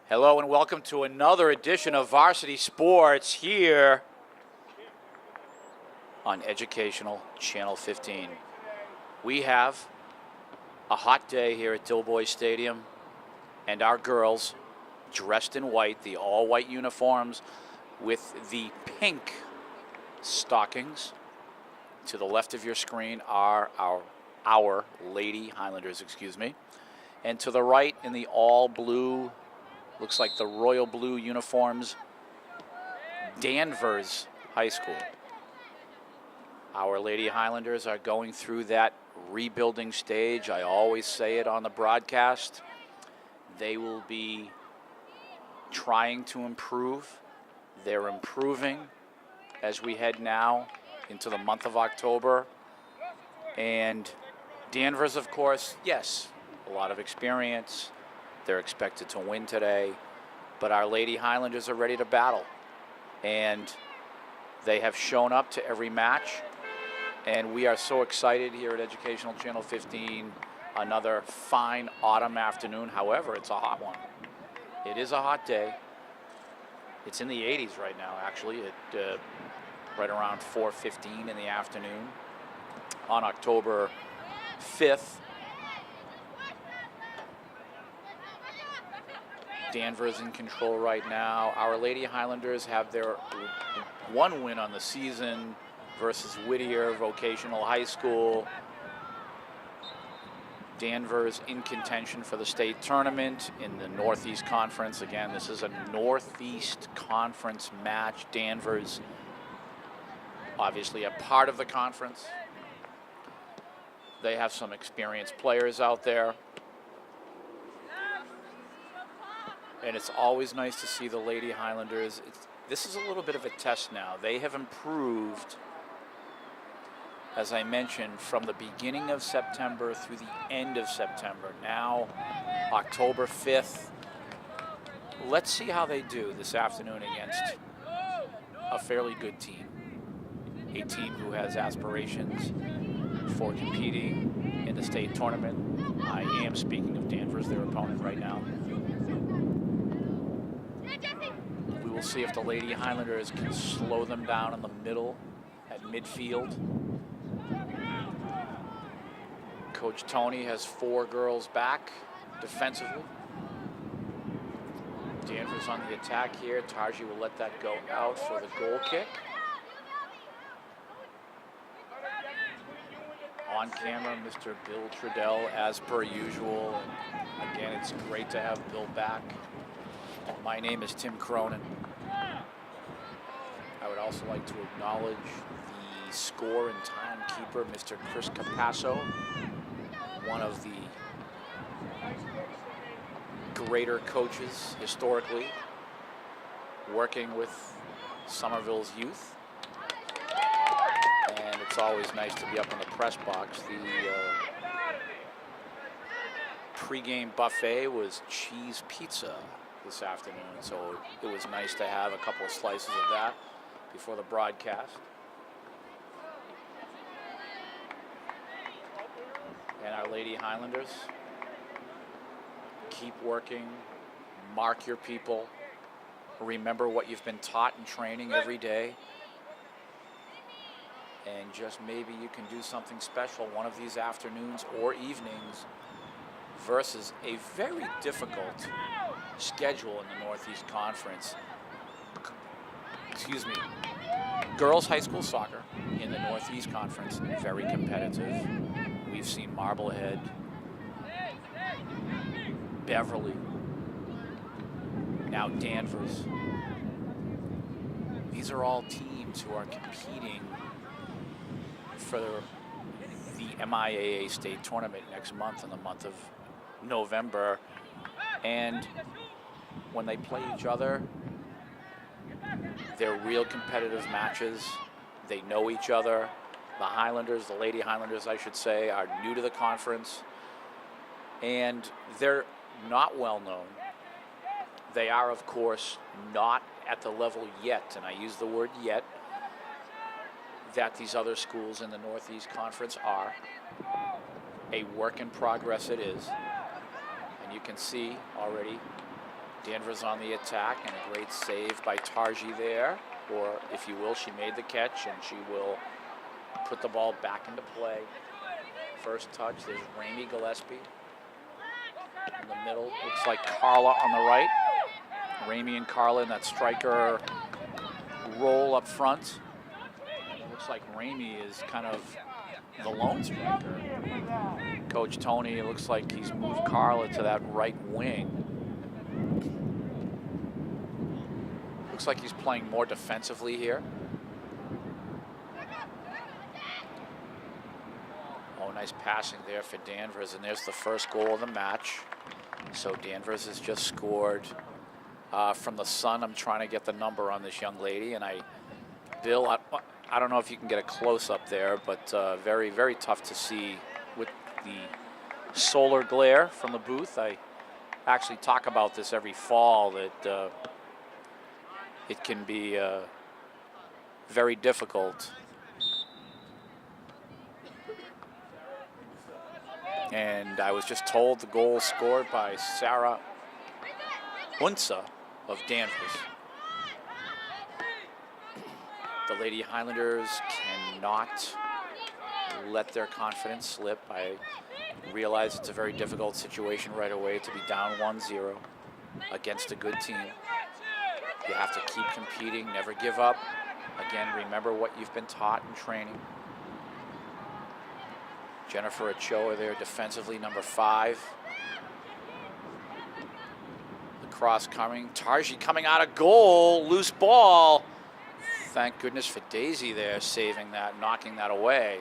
Hello and welcome to another edition of Varsity Sports here on Educational Channel 15. We have a hot day here at Dilboy Stadium, and our girls dressed in white, the all-white uniforms with the pink stockings. To the left of your screen are our Lady Highlanders, and to the right in the all-blue, looks like the royal blue uniforms, Danvers High School. Our Lady Highlanders are going through that rebuilding stage. I always say it on the broadcast. They will be trying to improve. They're improving as we head now into the month of October. And Danvers, of course, yes, a lot of experience. They're expected to win today, but our Lady Highlanders are ready to battle. And they have shown up to every match. And we are so excited here at Educational Channel 15. Another fine autumn afternoon. However, it's a hot one. It is a hot day. It's in the 80s right now, actually, at right around 4:15 in the afternoon on October 5th. Danvers in control right now. Our Lady Highlanders have their one win on the season versus Whittier Vocational High School. Danvers in contention for the state tournament in the Northeast Conference. Again, this is a Northeast Conference match. Danvers, obviously a part of the conference. They have some experienced players out there. And it's always nice to see the Lady Highlanders. This is a little bit of a test now. They have improved, as I mentioned, from the beginning of September through the end of September. Now, October 5th. Let's see how they do this afternoon against a fairly good team. A team who has aspirations for competing in the state tournament. I am speaking of Danvers, their opponent right now. We will see if the Lady Highlanders can slow them down in the middle at midfield. Coach Tony has 4 girls back defensively. Danvers on the attack here. Tarji will let that go out for the goal kick. On camera, Mr. Bill Trudell, as per usual. Again, it's great to have Bill back. My name is Tim Cronin. I would also like to acknowledge the score and timekeeper, Mr. Chris Capasso, one of the greater coaches historically, working with Somerville's youth. And it's always nice to be up in the press box. The pregame buffet was cheese pizza this afternoon, so it was nice to have a couple of slices of that before the broadcast. And our Lady Highlanders, keep working, mark your people, remember what you've been taught in training every day, and just maybe you can do something special one of these afternoons or evenings versus a very difficult schedule in the Northeast Conference. Excuse me. Girls high school soccer in the Northeast Conference, very competitive. We've seen Marblehead, Beverly, now Danvers. These are all teams who are competing for the MIAA state tournament next month, in the month of November. And when they play each other, they're real competitive matches. They know each other. The Highlanders, the Lady Highlanders, I should say, are new to the conference. And they're not well known. They are, of course, not at the level yet, and I use the word yet, that these other schools in the Northeast Conference are. A work in progress it is. And you can see already Danvers on the attack, and a great save by Tarji there. Or, if you will, she made the catch, and she will put the ball back into play. First touch, there's Ramey Gillespie. In the middle, looks like Carla on the right. Ramey and Carla in that striker role up front. Looks like Ramey is kind of the lone striker. Coach Tony, it looks like he's moved Carla to that right wing. Looks like he's playing more defensively here. Oh, nice passing there for Danvers, and there's the first goal of the match. So Danvers has just scored from the Sun. I'm trying to get the number on this young lady, and Bill, I don't know if you can get a close-up there, but very, very tough to see with the solar glare from the booth. I actually talk about this every fall, that it can be very difficult. And I was just told the goal scored by Sarah Unsa of Danvers. The Lady Highlanders cannot let their confidence slip. I realize it's a very difficult situation right away to be down 1-0 against a good team. You have to keep competing, never give up. Again, remember what you've been taught in training. Jennifer Ochoa there defensively, number 5. The cross coming. Tarji coming out of goal. Loose ball. Thank goodness for Daisy there, saving that, knocking that away.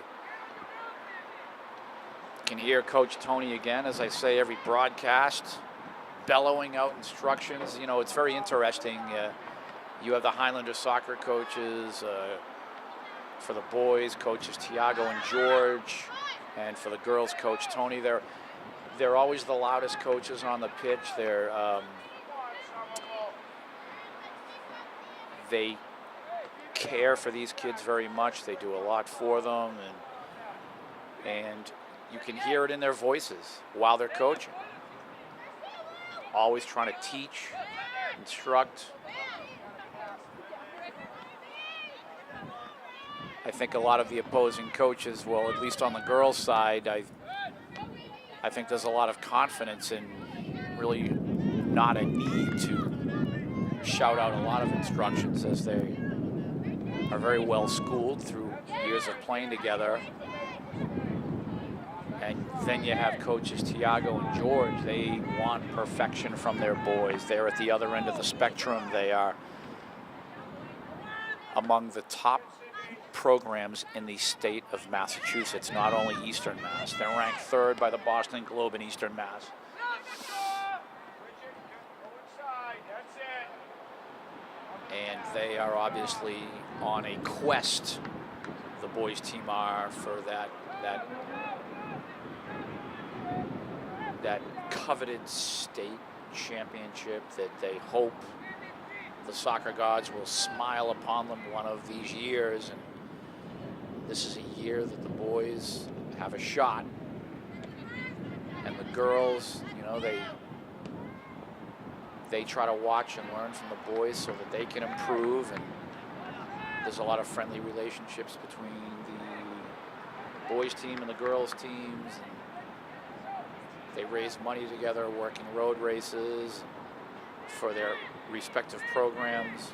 You can hear Coach Tony again, as I say every broadcast, bellowing out instructions. You know, it's very interesting. You have the Highlander soccer coaches. For the boys, coaches Tiago and George. And for the girls, Coach Tony. They're always the loudest coaches on the pitch. They care for these kids very much. They do a lot for them, and you can hear it in their voices while they're coaching. Always trying to teach, instruct. I think a lot of the opposing coaches, well, at least on the girls' side, I think there's a lot of confidence in really not a need to shout out a lot of instructions, as they are very well schooled through years of playing together. And then you have coaches Tiago and George. They want perfection from their boys. They're at the other end of the spectrum. They are among the top programs in the state of Massachusetts, not only Eastern Mass. They're ranked 3rd by the Boston Globe in Eastern Mass. And they are obviously on a quest, the boys team are, for that coveted state championship that they hope the soccer gods will smile upon them one of these years. And this is a year that the boys have a shot, and the girls, you know, they try to watch and learn from the boys so that they can improve. And there's a lot of friendly relationships between the boys team and the girls teams, and they raise money together working road races for their respective programs.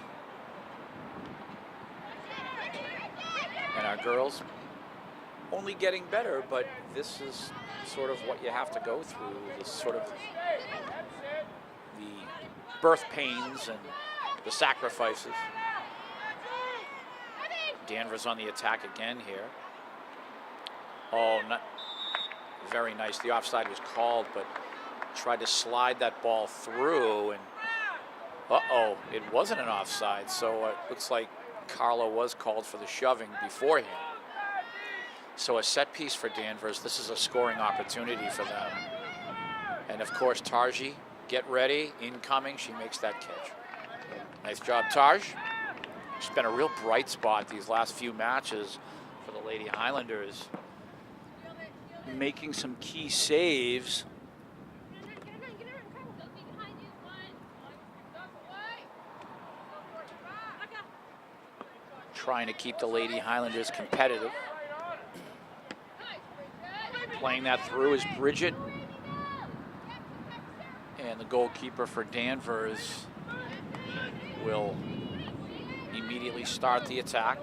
And our girls only getting better, but this is sort of what you have to go through, this sort of the birth pains and the sacrifices. Danvers on the attack again here. Oh, not very nice. The offside was called, but tried to slide that ball through, and uh-oh, it wasn't an offside, so it looks like Carla was called for the shoving beforehand. So a set piece for Danvers. This is a scoring opportunity for them. And of course, Tarji, get ready, incoming. She makes that catch. Nice job, Tarj. She's been a real bright spot these last few matches for the Lady Highlanders, making some key saves. trying to keep the Lady Highlanders competitive. Playing that through is Bridget. And the goalkeeper for Danvers will immediately start the attack.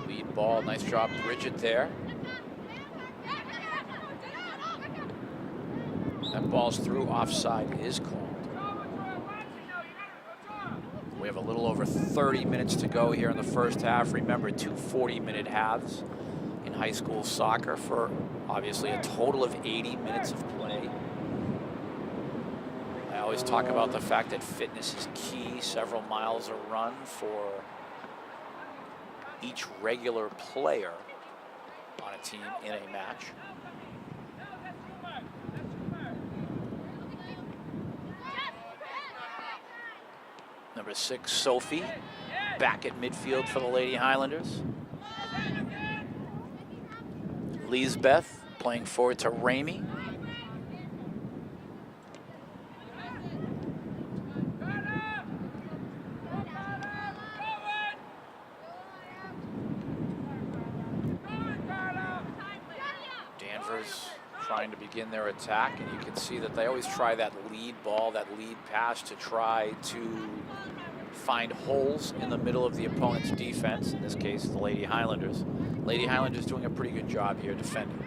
Lead ball, nice job, Bridget there. That ball's through, offside is called. We have a little over 30 minutes to go here in the first half. Remember, 2 40-minute halves in high school soccer for obviously a total of 80 minutes of play. I always talk about the fact that fitness is key. Several miles a run for each regular player on a team in a match. Number 6, Sophie, back at midfield for the Lady Highlanders. Lisbeth playing forward to Ramey. Danvers trying to begin their attack, and you can see that they always try that lead ball, that lead pass to try to find holes in the middle of the opponent's defense, in this case the Lady Highlanders. Lady Highlanders doing a pretty good job here defending.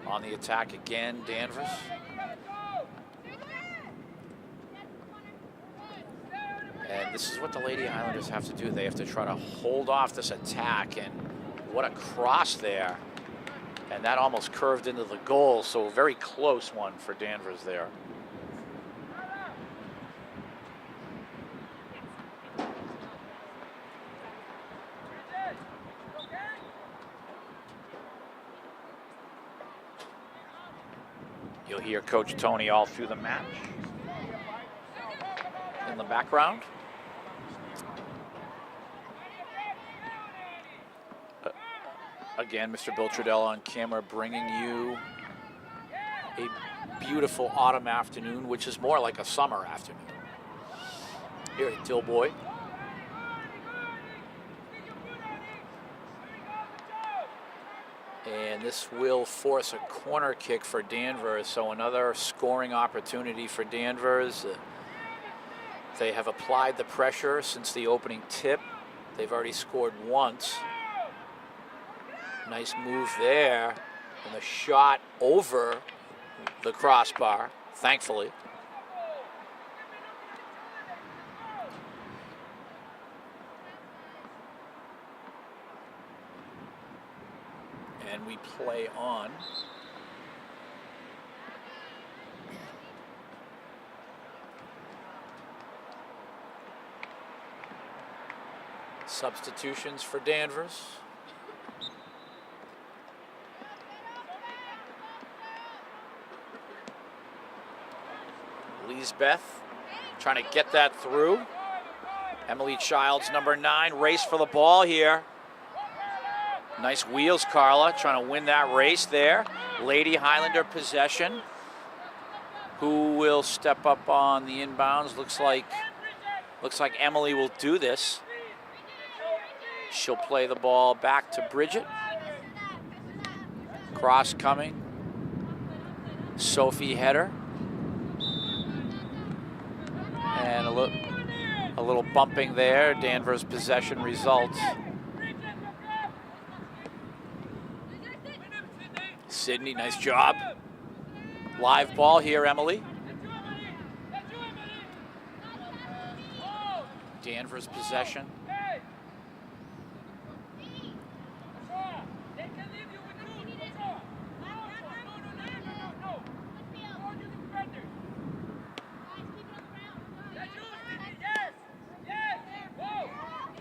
On the attack again, Danvers. And this is what the Lady Highlanders have to do. They have to try to hold off this attack, and what a cross there. And that almost curved into the goal, so a very close one for Danvers there. You'll hear Coach Tony all through the match in the background. Again, Mr. Bill Trudell on camera, bringing you a beautiful autumn afternoon, which is more like a summer afternoon here at Tilboy. And this will force a corner kick for Danvers, so another scoring opportunity for Danvers. They have applied the pressure since the opening tip. They've already scored once. Nice move there, and the shot over the crossbar, thankfully. And we play on. Substitutions for Danvers. Lisbeth trying to get that through. Emily Childs, number 9, race for the ball here. Nice wheels, Carla, trying to win that race there. Lady Highlander possession. Who will step up on the inbounds? Looks like Emily will do this. She'll play the ball back to Bridget. Cross coming. Sophie header. And a little bumping there. Danvers possession results. Sydney, nice job. Live ball here, Emily. Danvers possession.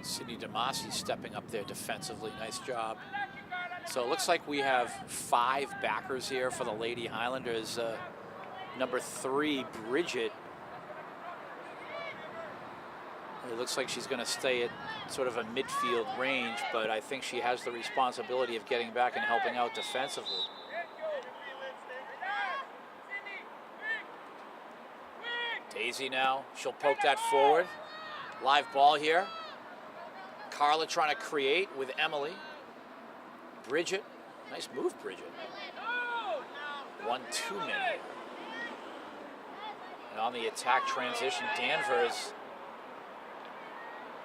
Sydney DeMasi stepping up there defensively. Nice job. So it looks like we have 5 backers here for the Lady Highlanders. Number 3, Bridget. It looks like she's going to stay at sort of a midfield range, but I think she has the responsibility of getting back and helping out defensively. Daisy now, she'll poke that forward. Live ball here. Carla trying to create with Emily. Bridget, nice move, Bridget. 1-2 minute. And on the attack transition, Danvers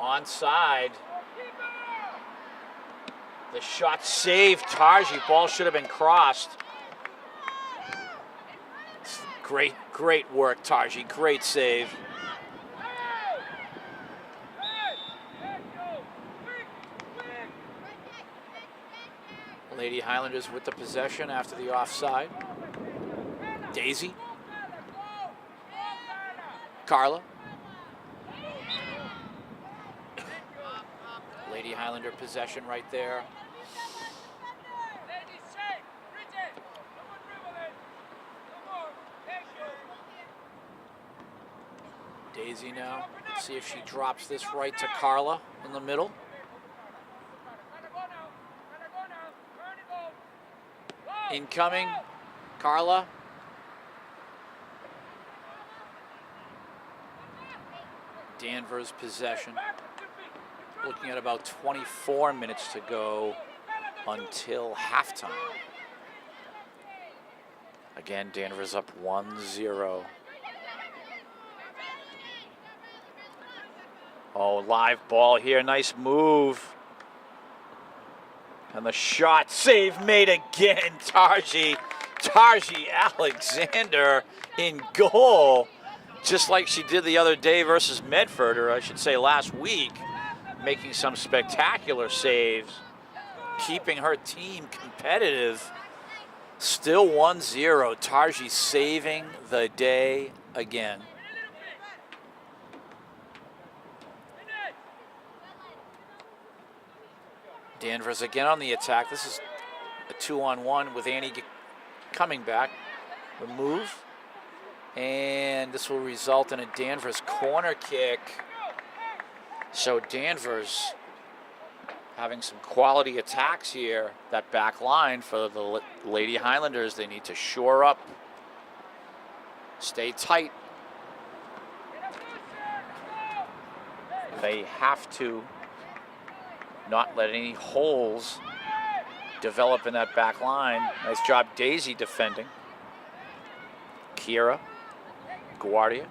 onside. The shot saved Tarji. Ball should have been crossed. Great work, Tarji. Great save. Lady Highlanders with the possession after the offside. Daisy. Carla. Lady Highlander possession right there. Daisy now. Let's see if she drops this right to Carla in the middle. Incoming, Carla. Danvers possession. Looking at about 24 minutes to go until halftime. Again, Danvers up 1-0. Oh, live ball here. Nice move. And the shot save made again. Tarji Alexander in goal. Just like she did the other day versus Medford, or I should say last week. Making some spectacular saves. Keeping her team competitive. Still 1-0. Tarji saving the day again. Danvers again on the attack. This is a 2-on-1 with Annie coming back. The move. And this will result in a Danvers corner kick. So Danvers having some quality attacks here. That back line for the Lady Highlanders. They need to shore up. Stay tight. They have to not let any holes develop in that back line. Nice job, Daisy defending. Kira, Guardia.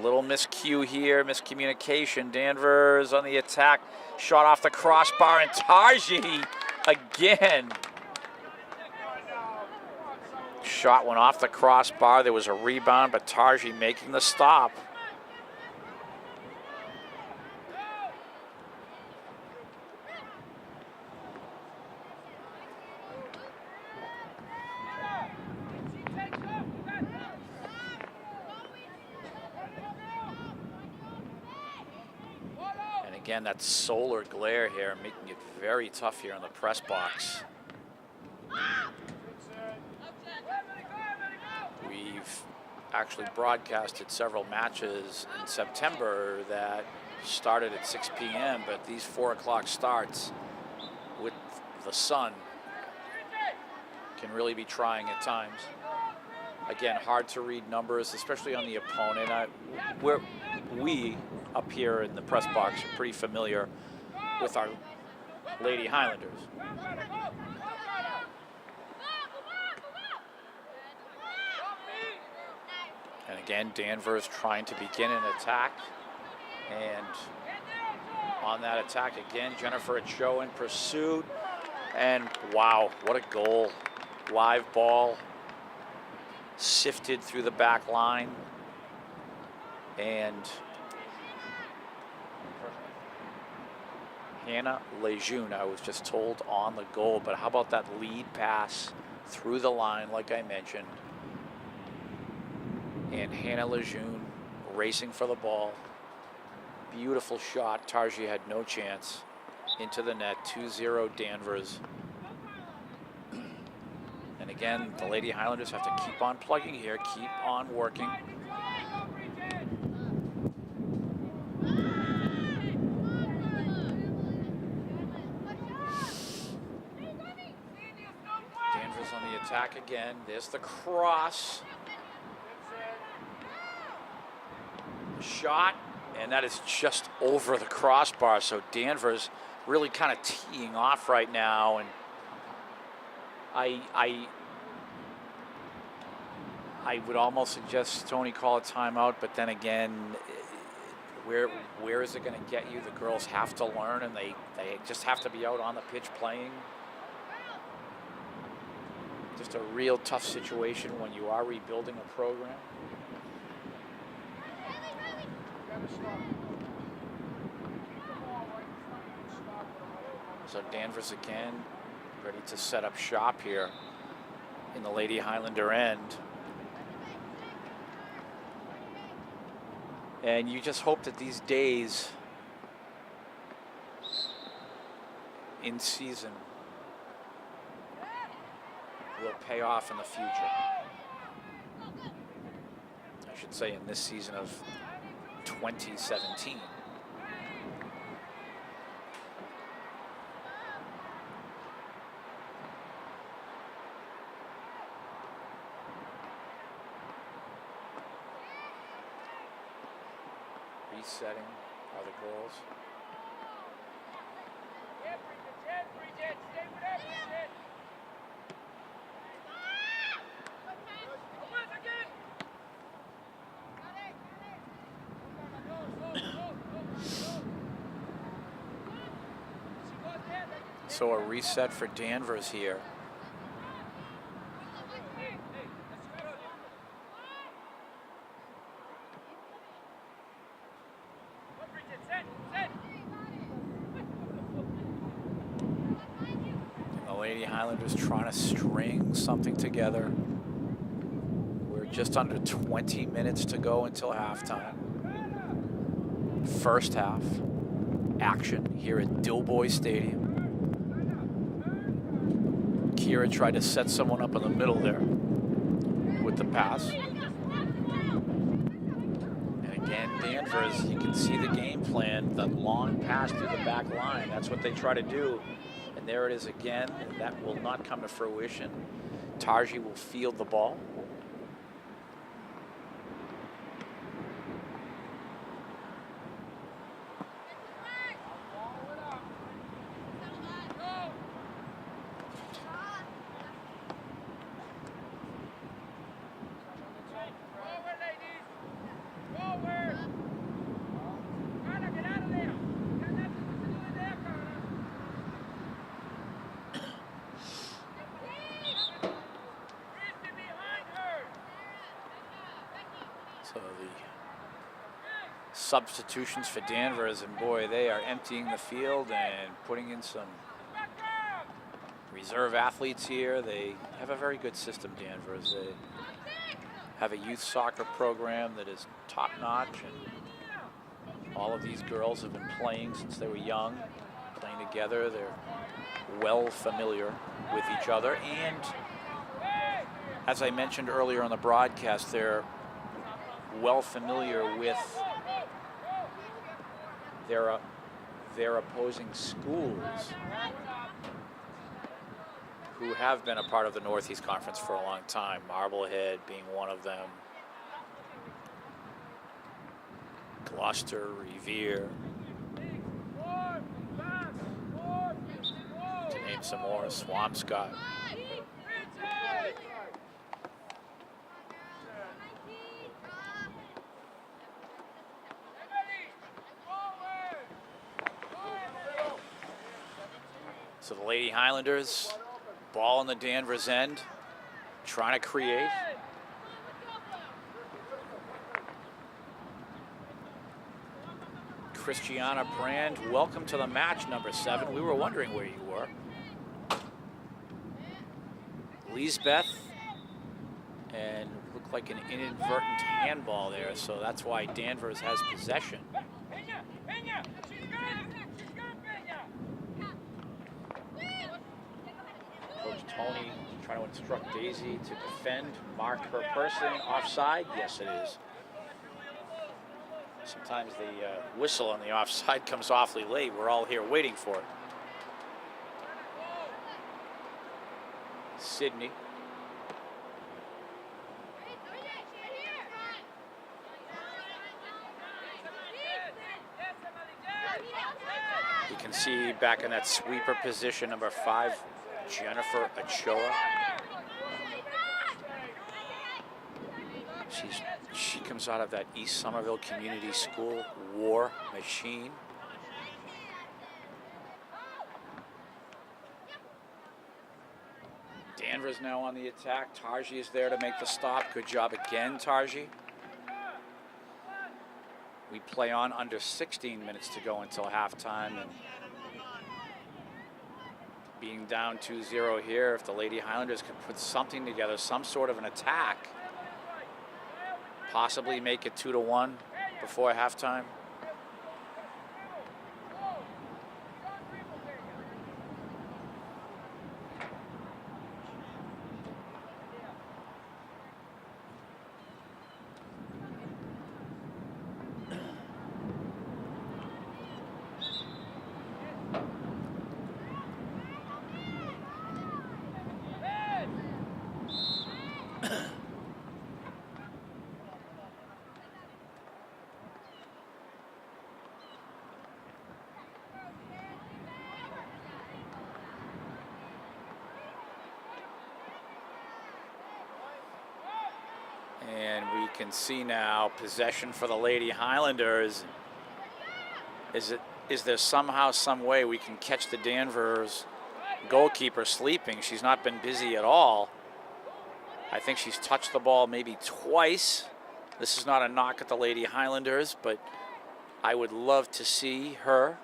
Little miscue here, miscommunication. Danvers on the attack. Shot off the crossbar, and Tarji again. Shot went off the crossbar. There was a rebound, but Tarji making the stop. Again, that solar glare here making it very tough here in the press box. We've actually broadcasted several matches in September that started at 6 p.m., but these 4 o'clock starts with the sun can really be trying at times. Again, hard to read numbers, especially on the opponent. We up here in the press box are pretty familiar with our Lady Highlanders. And again, Danvers trying to begin an attack. And on that attack again, Jennifer Cho in pursuit. And wow, what a goal. Live ball. Sifted through the back line. And Hannah Lejeune, I was just told, on the goal. But how about that lead pass through the line, like I mentioned. And Hannah Lejeune racing for the ball. Beautiful shot. Tarji had no chance. Into the net, 2-0 Danvers. And again, the Lady Highlanders have to keep on plugging here, keep on working. Danvers on the attack again. There's the cross. Shot, and that is just over the crossbar. So Danvers really kind of teeing off right now, and I would almost suggest Tony call a timeout, but then again, where is it going to get you? The girls have to learn, and they just have to be out on the pitch playing. Just a real tough situation when you are rebuilding a program. So Danvers again, ready to set up shop here in the Lady Highlander end. And you just hope that these days in season will pay off in the future. I should say in this season of 2017. Resetting are the girls. So a reset for Danvers here. Highlanders trying to string something together. We're just under 20 minutes to go until halftime. First half action here at Dilboy Stadium. Kira tried to set someone up in the middle there with the pass. And again, Danvers, you can see the game plan, the long pass through the back line. That's what they try to do. And there it is again, and that will not come to fruition. Tarji will field the ball. So the substitutions for Danvers, and boy, they are emptying the field and putting in some reserve athletes here. They have a very good system, Danvers. They have a youth soccer program that is top-notch, and all of these girls have been playing since they were young, playing together. They're well familiar with each other, and as I mentioned earlier on the broadcast, they're well familiar with their opposing schools, who have been a part of the Northeast Conference for a long time, Marblehead being one of them, Gloucester, Revere, to name some more, Swampscott. So the Lady Highlanders, ball in the Danvers end, trying to create. Christiana Brand, welcome to the match, number 7. We were wondering where you were. Lisbeth, and looked like an inadvertent handball there, so that's why Danvers has possession. Coach Tony trying to instruct Daisy to defend, mark her person, offside. Yes, it is. Sometimes the whistle on the offside comes awfully late. We're all here waiting for it. Sydney. see back in that sweeper position, number 5, Jennifer Ochoa. She comes out of that East Somerville Community School war machine. Danvers now on the attack. Tarji is there to make the stop. Good job again, Tarji. We play on under 16 minutes to go until halftime. And being down 2-0 here, if the Lady Highlanders could put something together, some sort of an attack, possibly make it 2-1 before halftime. And we can see now possession for the Lady Highlanders. Is there somehow, some way we can catch the Danvers goalkeeper sleeping? She's not been busy at all. I think she's touched the ball maybe twice. This is not a knock at the Lady Highlanders, but I would love to see her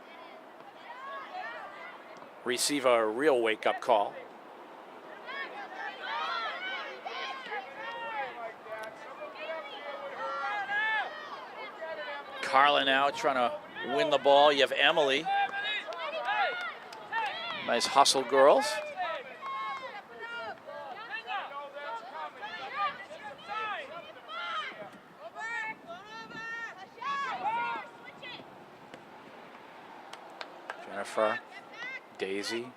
receive a real wake-up call. Carla now trying to win the ball. You have Emily. Nice hustle, girls. Jennifer, Daisy,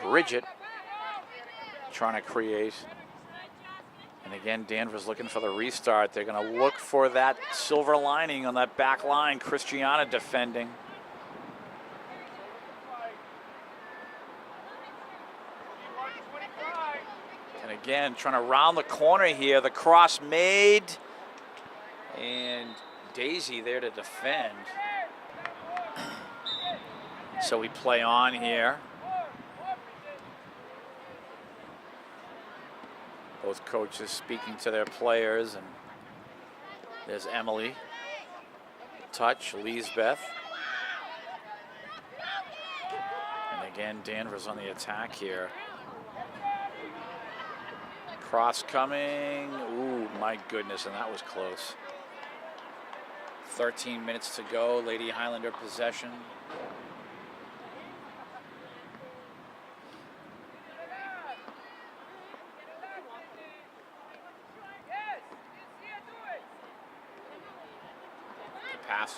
Bridget trying to create. And again, Danvers looking for the restart. They're going to look for that silver lining on that back line. Christiana defending. And again, trying to round the corner here. The cross made. And Daisy there to defend. So we play on here. Both coaches speaking to their players, and there's Emily. Touch, Lisbeth. And again, Danvers on the attack here. Cross coming. Ooh, my goodness, and that was close. 13 minutes to go, Lady Highlander possession. Pass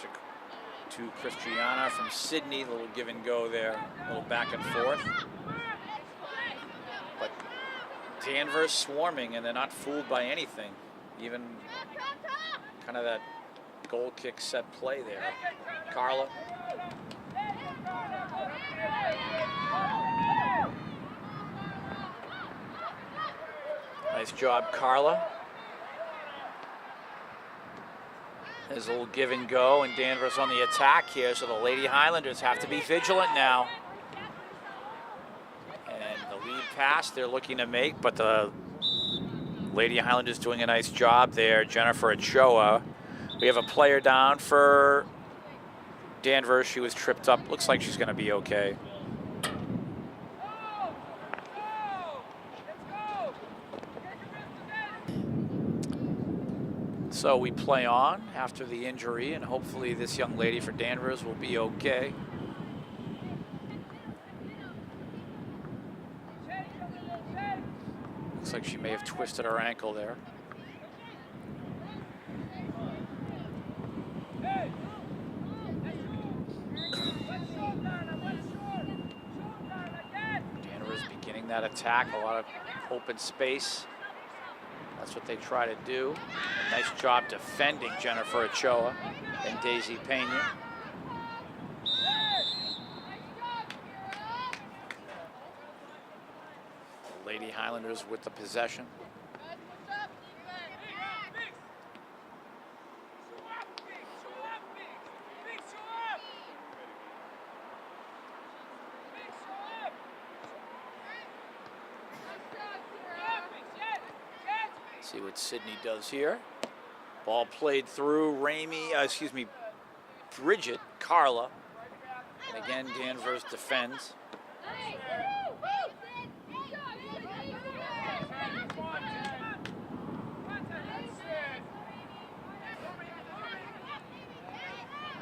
to Christiana from Sydney, a little give and go there, a little back and forth. But Danvers swarming, and they're not fooled by anything. Even kind of that goal kick set play there. Carla. Nice job, Carla. There's a little give and go, and Danvers on the attack here, so the Lady Highlanders have to be vigilant now. And the lead pass they're looking to make, but the Lady Highlanders doing a nice job there. Jennifer Ochoa. We have a player down for Danvers. She was tripped up. Looks like she's going to be okay. So we play on after the injury, and hopefully this young lady for Danvers will be okay. Looks like she may have twisted her ankle there. Danvers beginning that attack, a lot of open space. That's what they try to do. Nice job defending Jennifer Ochoa and Daisy Pena. Lady Highlanders with the possession. See what Sydney does here. Ball played through Bridget, Carla. And again, Danvers defends.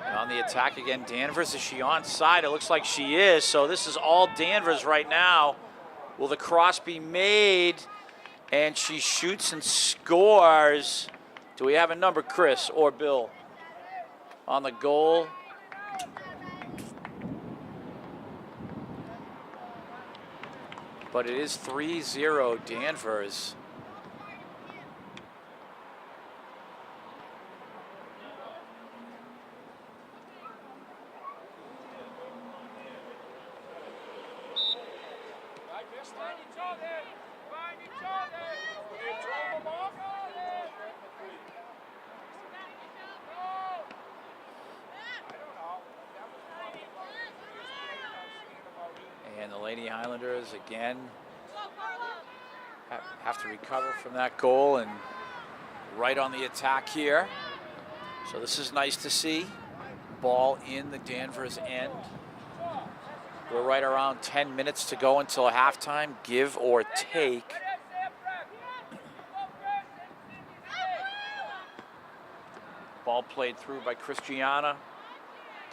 And on the attack again, Danvers, is she onside? It looks like she is, so this is all Danvers right now. Will the cross be made? And she shoots and scores. Do we have a number, Chris or Bill, on the goal? But it is 3-0 Danvers. And the Lady Highlanders again have to recover from that goal and right on the attack here. So this is nice to see. Ball in the Danvers end. We're right around 10 minutes to go until halftime, give or take. Ball played through by Christiana.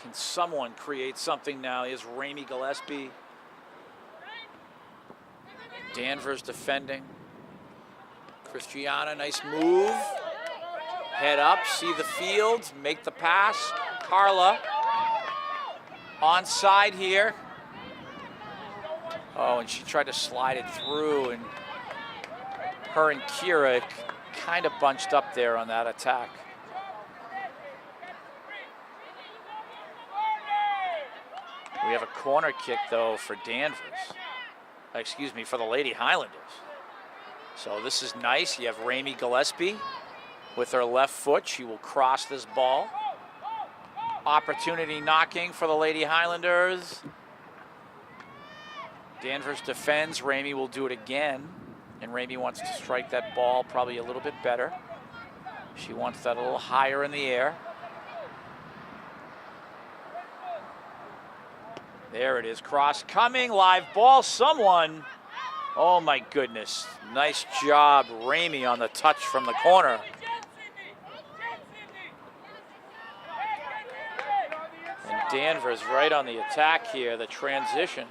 Can someone create something now? Here's Ramey Gillespie. Danvers defending. Christiana, nice move. Head up, see the field, make the pass. Carla onside here. Oh, and she tried to slide it through, and her and Kira kind of bunched up there on that attack. We have a corner kick, though, for Danvers. Excuse me, for the Lady Highlanders. So this is nice. You have Ramey Gillespie with her left foot. She will cross this ball. Opportunity knocking for the Lady Highlanders. Danvers defends. Ramey will do it again. And Ramey wants to strike that ball probably a little bit better. She wants that a little higher in the air. There it is, cross coming, live ball, someone. Oh my goodness, nice job, Ramey, on the touch from the corner. And Danvers right on the attack here, the transition.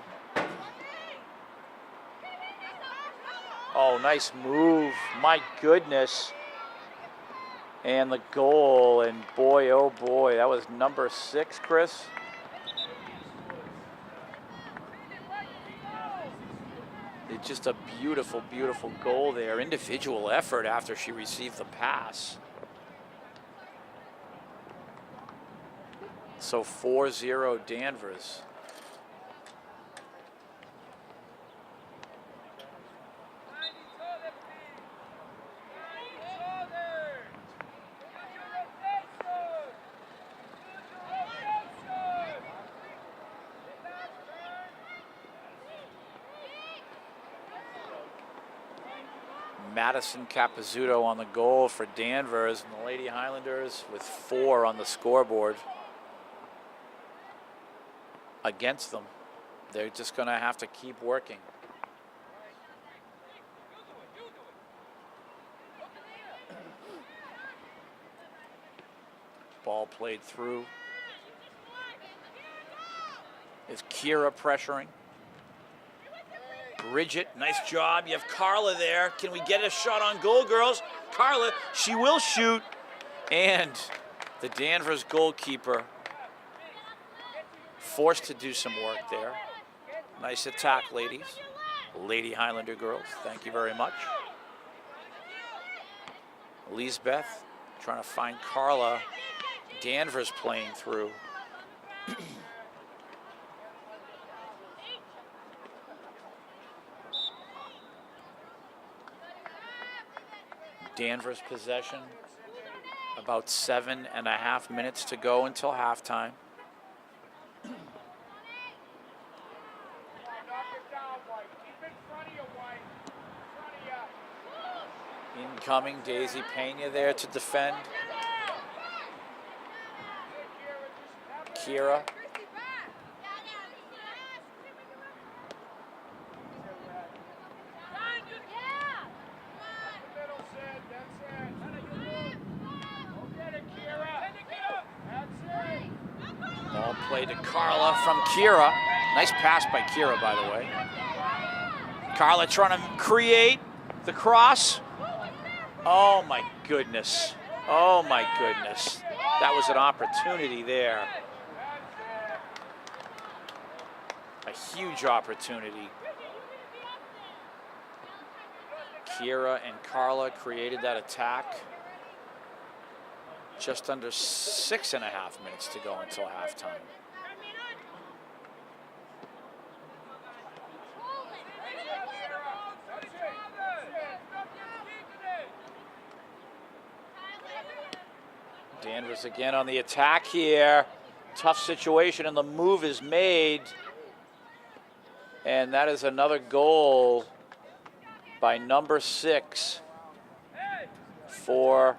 Oh, nice move, my goodness. And the goal, and boy, oh boy, that was number 6, Chris. It's just a beautiful, beautiful goal there. Individual effort after she received the pass. So 4-0 Danvers. Madison Capizzuto on the goal for Danvers, and the Lady Highlanders with 4 on the scoreboard against them. They're just going to have to keep working. Ball played through. Is Kira pressuring? Bridget, nice job. You have Carla there. Can we get a shot on goal, girls? Carla, she will shoot. And the Danvers goalkeeper forced to do some work there. Nice attack, ladies. Lady Highlander girls, thank you very much. Lisbeth trying to find Carla. Danvers playing through. Danvers possession. About 7.5 minutes to go until halftime. Incoming, Daisy Pena there to defend. Kira. Ball play to Carla from Kira. Nice pass by Kira, by the way. Carla trying to create the cross. Oh my goodness. Oh my goodness. That was an opportunity there. A huge opportunity. Kira and Carla created that attack. Just under 6.5 minutes to go until halftime. Danvers again on the attack here. Tough situation, and the move is made. And that is another goal by number 6 for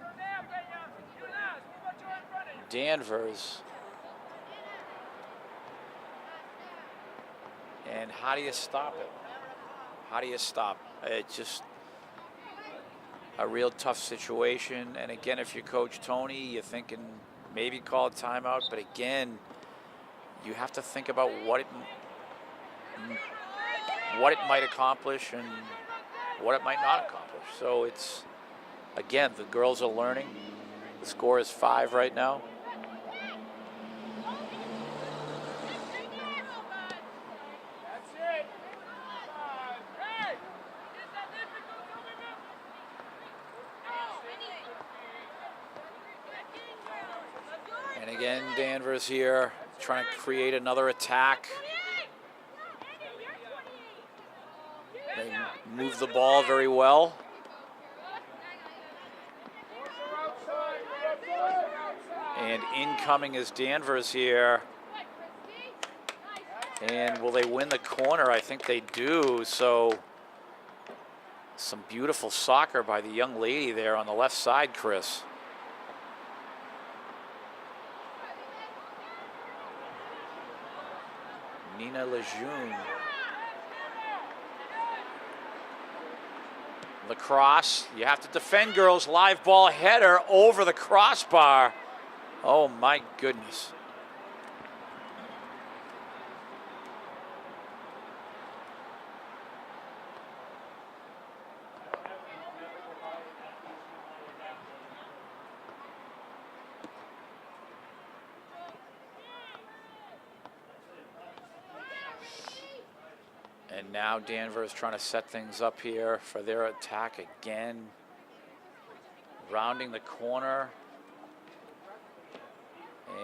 Danvers. And how do you stop it? How do you stop? It's just a real tough situation. And again, if you're Coach Tony, you're thinking maybe call a timeout. But again, you have to think about what it might accomplish and what it might not accomplish. So it's, again, the girls are learning. The score is 5 right now. And again, Danvers here trying to create another attack. They move the ball very well. And incoming is Danvers here. And will they win the corner? I think they do. So some beautiful soccer by the young lady there on the left side, Chris. Nina Lejeune. The cross, you have to defend, girls. Live ball header over the crossbar. Oh my goodness. And now Danvers trying to set things up here for their attack again. Rounding the corner.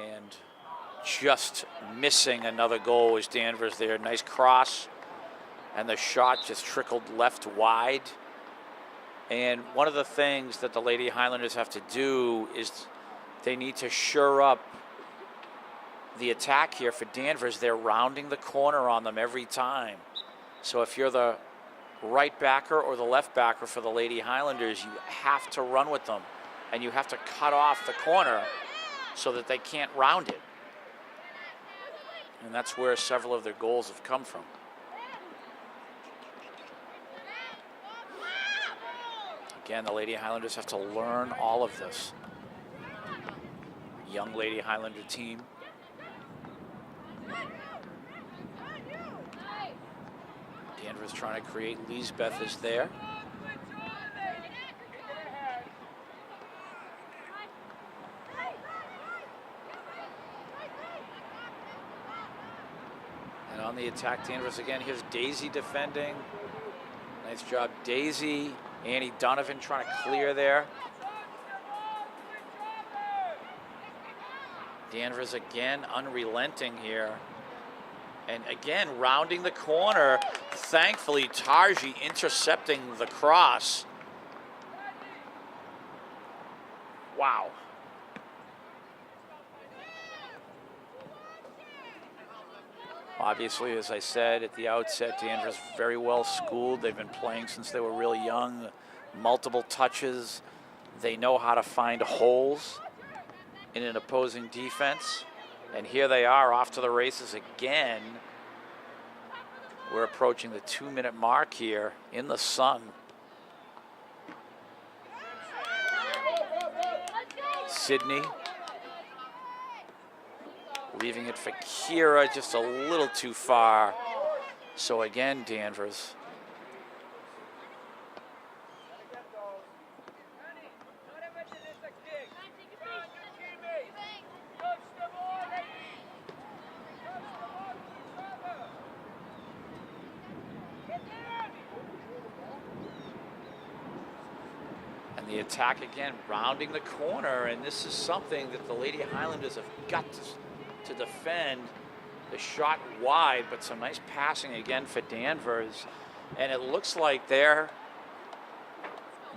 And just missing another goal was Danvers there. Nice cross. And the shot just trickled left wide. And one of the things that the Lady Highlanders have to do is they need to shore up the attack here for Danvers. They're rounding the corner on them every time. So if you're the right backer or the left backer for the Lady Highlanders, you have to run with them. And you have to cut off the corner so that they can't round it. And that's where several of their goals have come from. Again, the Lady Highlanders have to learn all of this. Young Lady Highlander team. Danvers trying to create. Lisbeth is there. And on the attack, Danvers again. Here's Daisy defending. Nice job, Daisy. Annie Donovan trying to clear there. Danvers again unrelenting here. And again, rounding the corner. Thankfully, Tarji intercepting the cross. Wow. Obviously, as I said at the outset, Danvers very well schooled. They've been playing since they were really young. Multiple touches. They know how to find holes in an opposing defense. And here they are off to the races again. We're approaching the 2-minute mark here in the sun. Sydney leaving it for Kira, just a little too far. So again, Danvers. And the attack again, rounding the corner, and this is something that the Lady Highlanders have got to defend. The shot wide, but some nice passing again for Danvers. And it looks like they're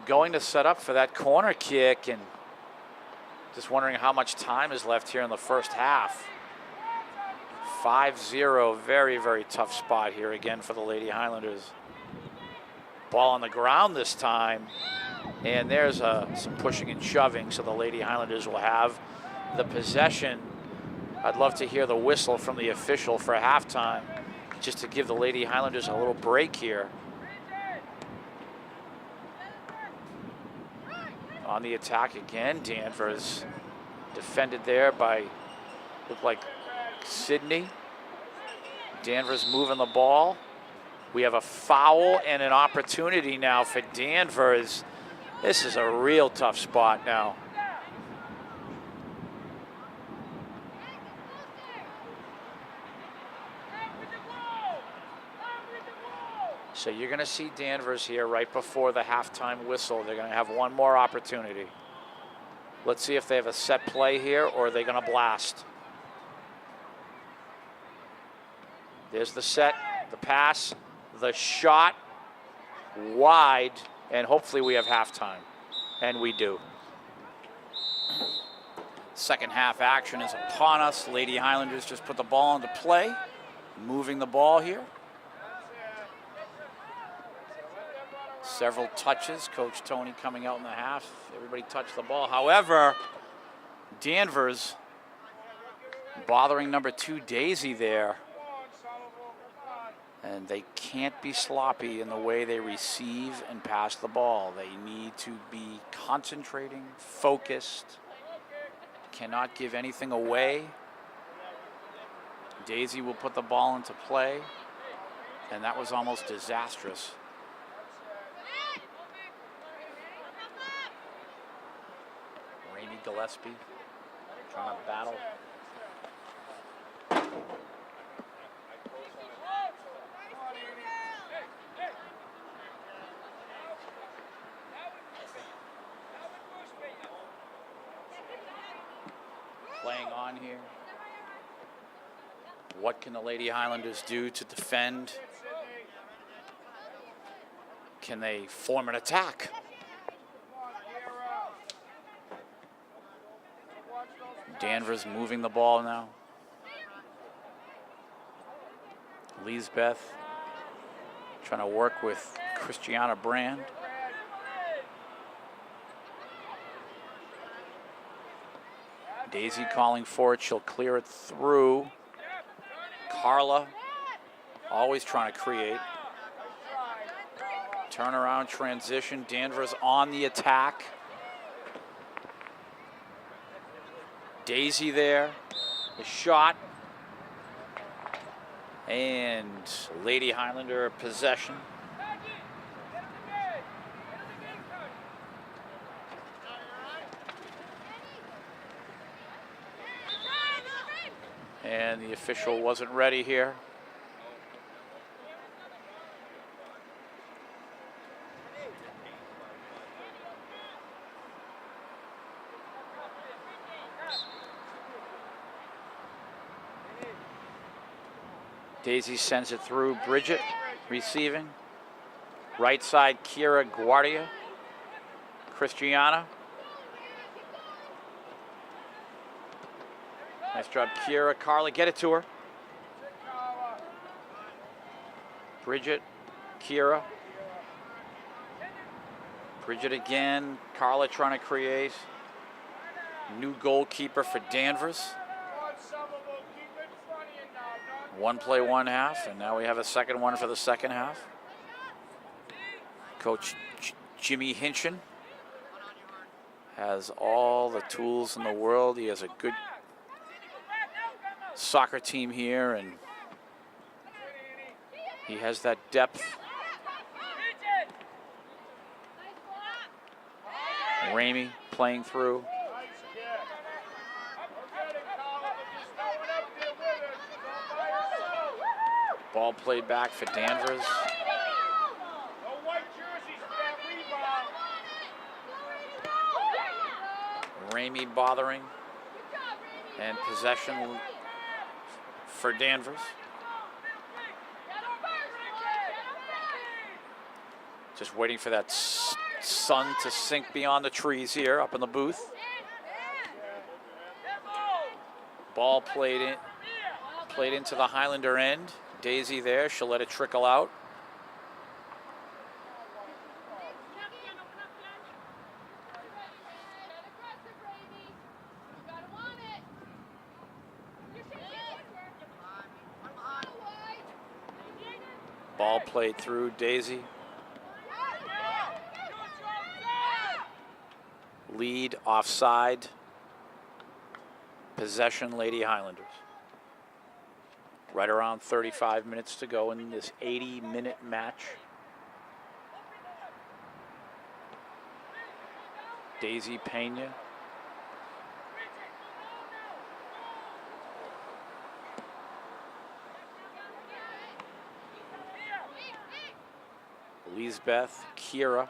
going to set up for that corner kick, and just wondering how much time is left here in the first half. 5-0, very, very tough spot here again for the Lady Highlanders. Ball on the ground this time, and there's some pushing and shoving, so the Lady Highlanders will have the possession. I'd love to hear the whistle from the official for halftime, just to give the Lady Highlanders a little break here. On the attack again, Danvers defended there by, looked like Sydney. Danvers moving the ball. We have a foul and an opportunity now for Danvers. This is a real tough spot now. So you're going to see Danvers here right before the halftime whistle. They're going to have one more opportunity. Let's see if they have a set play here, or are they going to blast? There's the set, the pass, the shot, wide, and hopefully we have halftime. And we do. Second half action is upon us. Lady Highlanders just put the ball into play, moving the ball here. Several touches. Coach Tony coming out in the half. Everybody touched the ball. However, Danvers bothering number 2, Daisy there. And they can't be sloppy in the way they receive and pass the ball. They need to be concentrating, focused, cannot give anything away. Daisy will put the ball into play, and that was almost disastrous. Rainey Gillespie trying to battle. Playing on here. What can the Lady Highlanders do to defend? Can they form an attack? Danvers moving the ball now. Lisbeth trying to work with Christiana Brand. Daisy calling for it. She'll clear it through. Carla always trying to create. Turnaround transition. Danvers on the attack. Daisy there. The shot. And Lady Highlander possession. And the official wasn't ready here. Daisy sends it through. Bridget receiving. Right side, Kira Guardia. Christiana. Nice job, Kira. Carla, get it to her. Bridget, Kira. Bridget again. Carla trying to create. New goalkeeper for Danvers. One play, one half, and now we have a second one for the second half. Coach Jimmy Hinchin has all the tools in the world. He has a good soccer team here, and he has that depth. Ramey playing through. Ball played back for Danvers. Ramey bothering. And possession for Danvers. Just waiting for that sun to sink beyond the trees here up in the booth. Ball played into the Highlander end. Daisy there, she'll let it trickle out. Ball played through Daisy. Lead offside. Possession, Lady Highlanders. Right around 35 minutes to go in this 80-minute match. Daisy Pena. Lisbeth, Kira.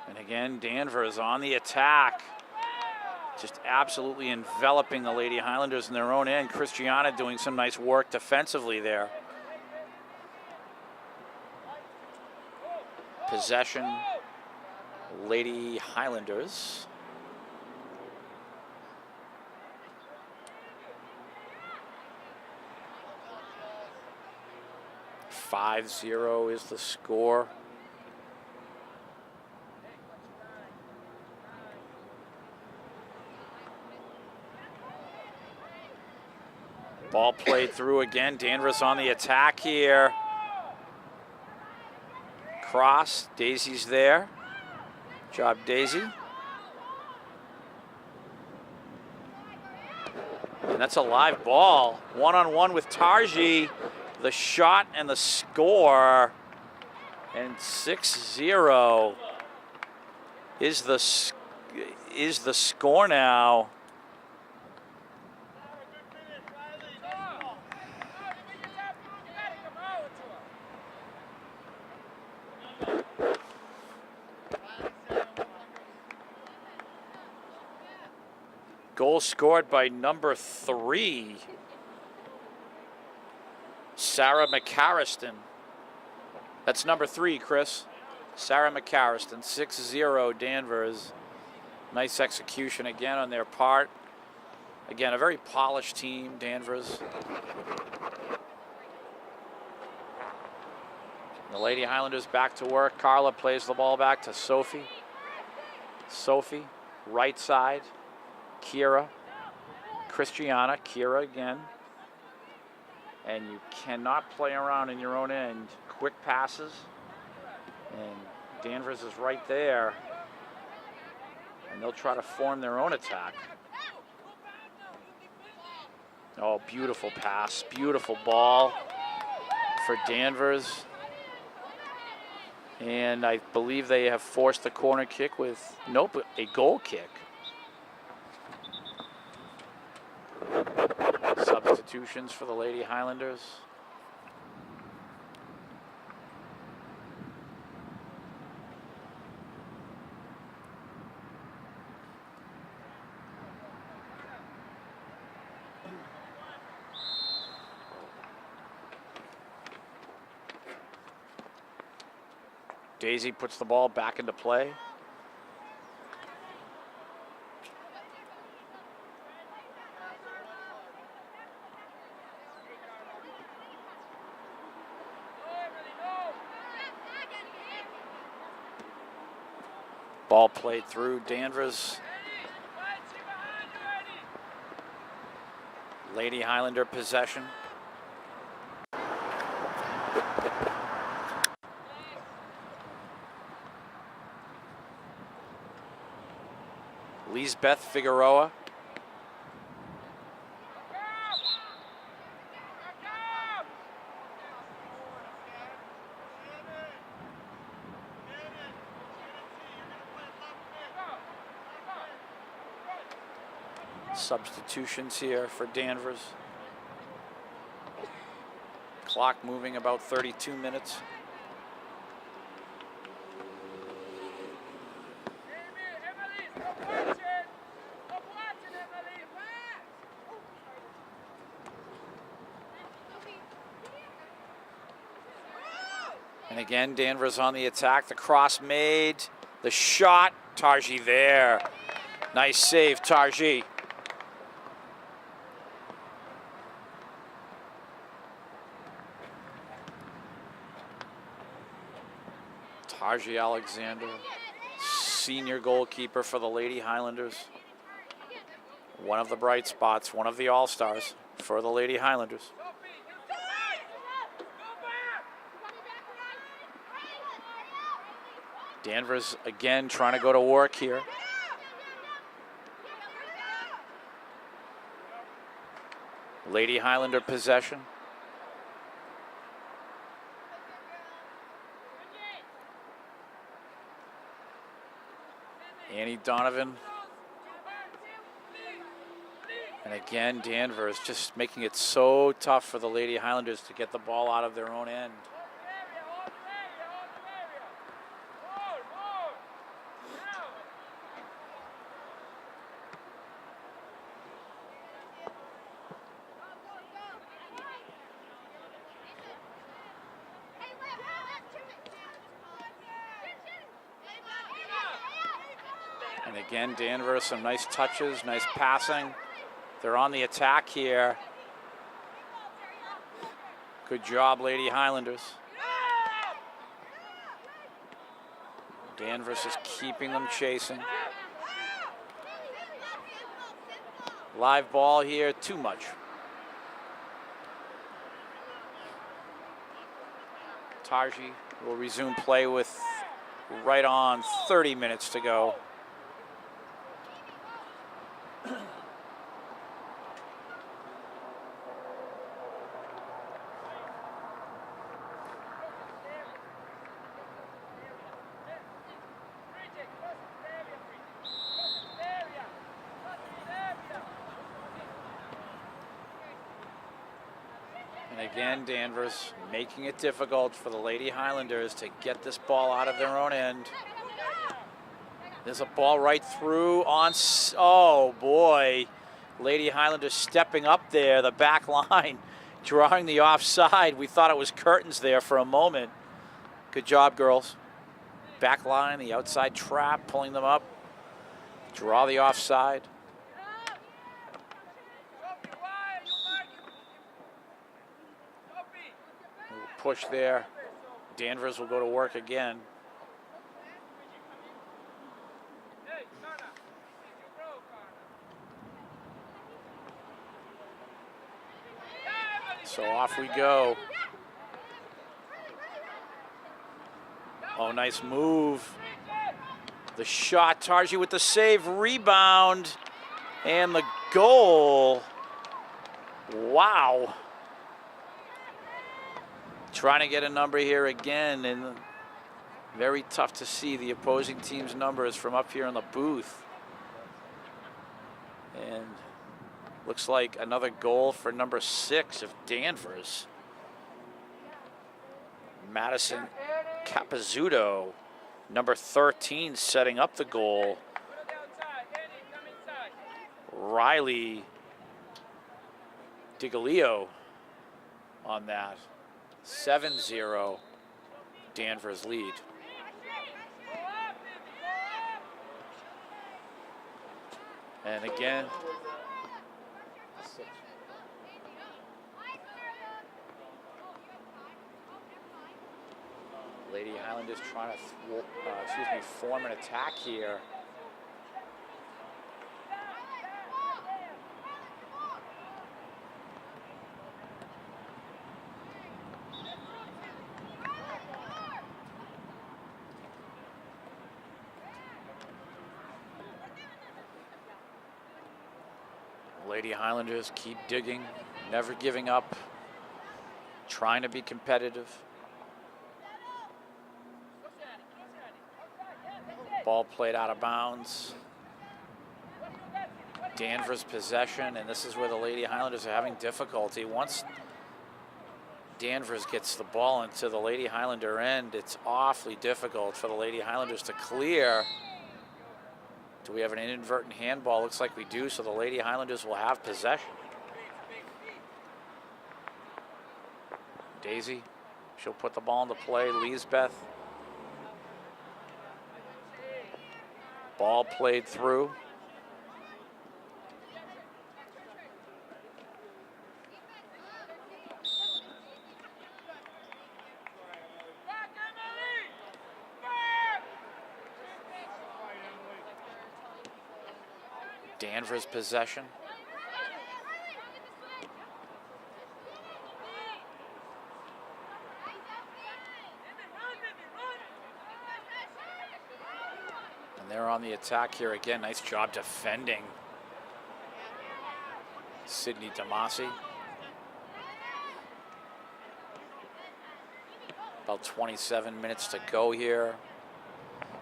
And again, Danvers on the attack. Just absolutely enveloping the Lady Highlanders in their own end. Christiana doing some nice work defensively there. Possession, Lady Highlanders. "5-0" is the score. Ball played through again. Danvers on the attack here. Cross. Daisy's there. Job, Daisy. And that's a live ball. One-on-one with Tarji. The shot and the score. And 6-0 is the score now. Goal scored by number 3, Sarah McCarriston. That's number 3, Chris. Sarah McCarriston, 6-0 Danvers. Nice execution again on their part. Again, a very polished team, Danvers. The Lady Highlanders back to work. Carla plays the ball back to Sophie. Sophie, right side. Kira, Christiana, Kira again. And you cannot play around in your own end. Quick passes. And Danvers is right there. And they'll try to form their own attack. Oh, beautiful pass, beautiful ball for Danvers. And I believe they have forced the corner kick with, nope, a goal kick. Substitutions for the Lady Highlanders. Daisy puts the ball back into play. Ball played through Danvers. Lady Highlander possession. Lisbeth Figueroa. Substitutions here for Danvers. Clock moving about 32 minutes. And again, Danvers on the attack. The cross made. The shot. Tarji there. Nice save, Tarji. Tarji Alexander, senior goalkeeper for the Lady Highlanders. One of the bright spots, one of the all-stars for the Lady Highlanders. Danvers again trying to go to work here. Lady Highlander possession. Annie Donovan. And again, Danvers just making it so tough for the Lady Highlanders to get the ball out of their own end. And again, Danvers, some nice touches, nice passing. They're on the attack here. Good job, Lady Highlanders. Danvers is keeping them chasing. Live ball here, too much. Tarji will resume play with right on 30 minutes to go. And again, Danvers making it difficult for the Lady Highlanders to get this ball out of their own end. There's a ball right through on, oh boy. Lady Highlanders stepping up there, the back line, drawing the offside. We thought it was curtains there for a moment. Good job, girls. Back line, the outside trap, pulling them up. Draw the offside. Push there. Danvers will go to work again. So off we go. Oh, nice move. The shot, Tarji with the save, rebound, and the goal. Wow. Trying to get a number here again, and very tough to see the opposing team's numbers from up here in the booth. And looks like another goal for number 6 of Danvers. Madison Capizzuto, number 13, setting up the goal. Riley DiGalio on that. 7-0 Danvers lead. And again, Lady Highlanders trying to form an attack here. Lady Highlanders keep digging, never giving up, trying to be competitive. Ball played out of bounds. Danvers possession, and this is where the Lady Highlanders are having difficulty. Once Danvers gets the ball into the Lady Highlander end, it's awfully difficult for the Lady Highlanders to clear. Do we have an inadvertent handball? Looks like we do, so the Lady Highlanders will have possession. Daisy, she'll put the ball into play. Lisbeth. Ball played through. Danvers possession. And they're on the attack here again. Nice job defending. Sydney Damasi. About 27 minutes to go here.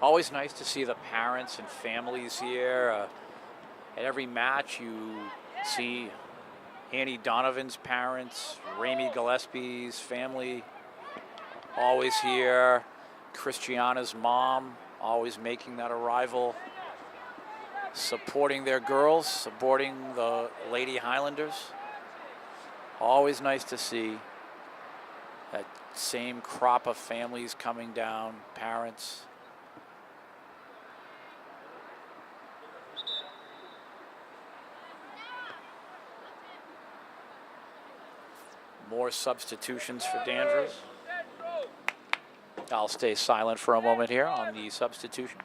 Always nice to see the parents and families here. At every match, you see Annie Donovan's parents, Ramey Gillespie's family, always here. Christiana's mom, always making that arrival, supporting their girls, supporting the Lady Highlanders. Always nice to see that same crop of families coming down, parents. More substitutions for Danvers. I'll stay silent for a moment here on the substitution.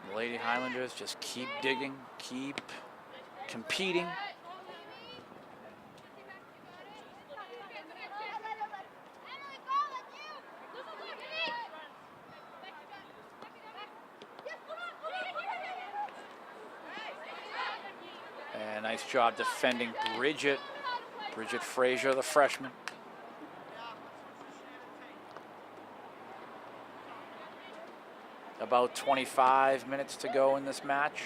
The Lady Highlanders just keep digging, keep competing. Nice job defending Bridget Frazier, the freshman. About 25 minutes to go in this match.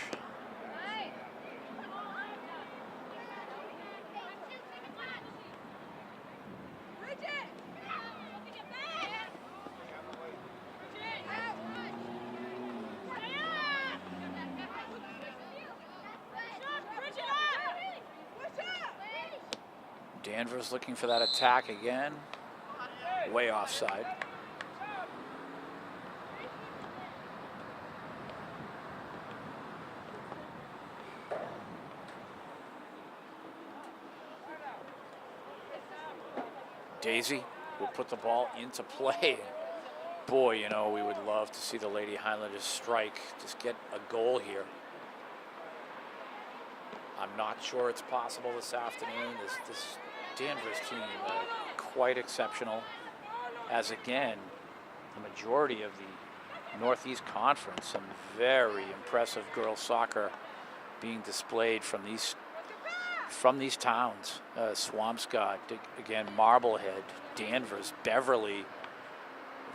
Danvers looking for that attack again. Way offside. Daisy will put the ball into play. Boy, you know, we would love to see the Lady Highlanders strike, just get a goal here. I'm not sure it's possible this afternoon. This Danvers team quite exceptional, as again the majority of the Northeast Conference, some very impressive girls soccer being displayed from these towns. Swampscott, again Marblehead, Danvers, Beverly,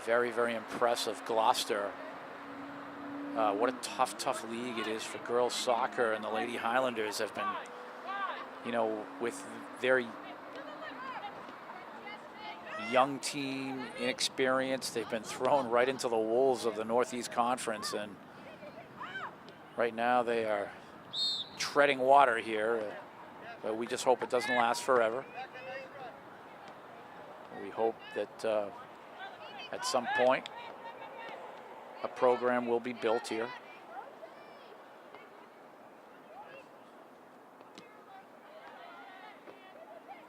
very impressive. Gloucester. What a tough league it is for girls soccer, and the Lady Highlanders have been, you know, with their young team, inexperienced, they've been thrown right into the wolves of the Northeast Conference, and right now they are treading water here, but we just hope it doesn't last forever. We hope that at some point a program will be built here.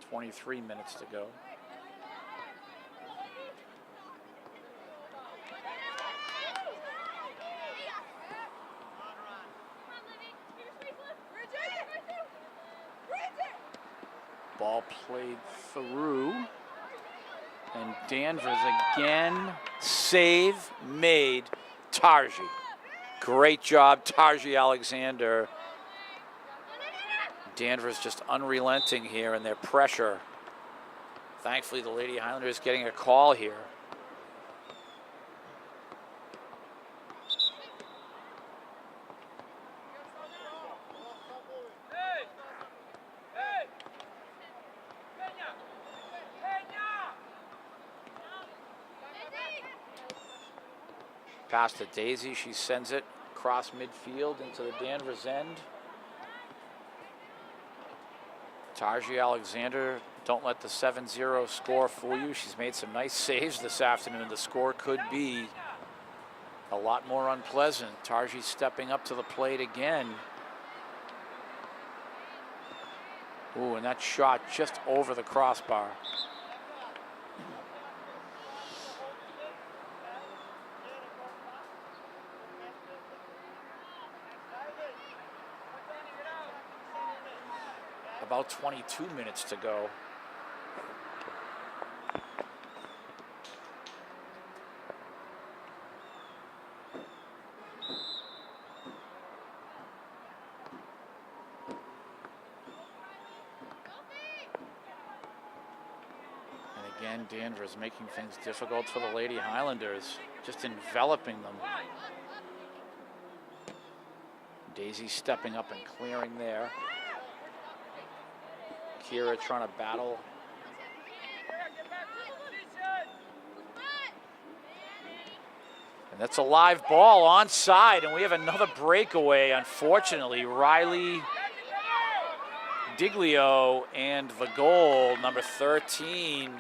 "23 minutes to go. Ball played through, and Danvers again. Save made. Tarji. Great job, Tarji Alexander. Danvers just unrelenting here in their pressure. Thankfully, the Lady Highlanders getting a call here. Pass to Daisy. She sends it across midfield into the Danvers end. Tarji Alexander, don't let the 7-0 score fool you. She's made some nice saves this afternoon. The score could be a lot more unpleasant. Tarji stepping up to the plate again. Ooh, and that shot just over the crossbar. About 22 minutes to go. And again, Danvers making things difficult for the Lady Highlanders, just enveloping them. Daisy stepping up and clearing there. Kira trying to battle. And that's a live ball onside, and we have another breakaway, unfortunately. Riley Diglio and the goal, number 13.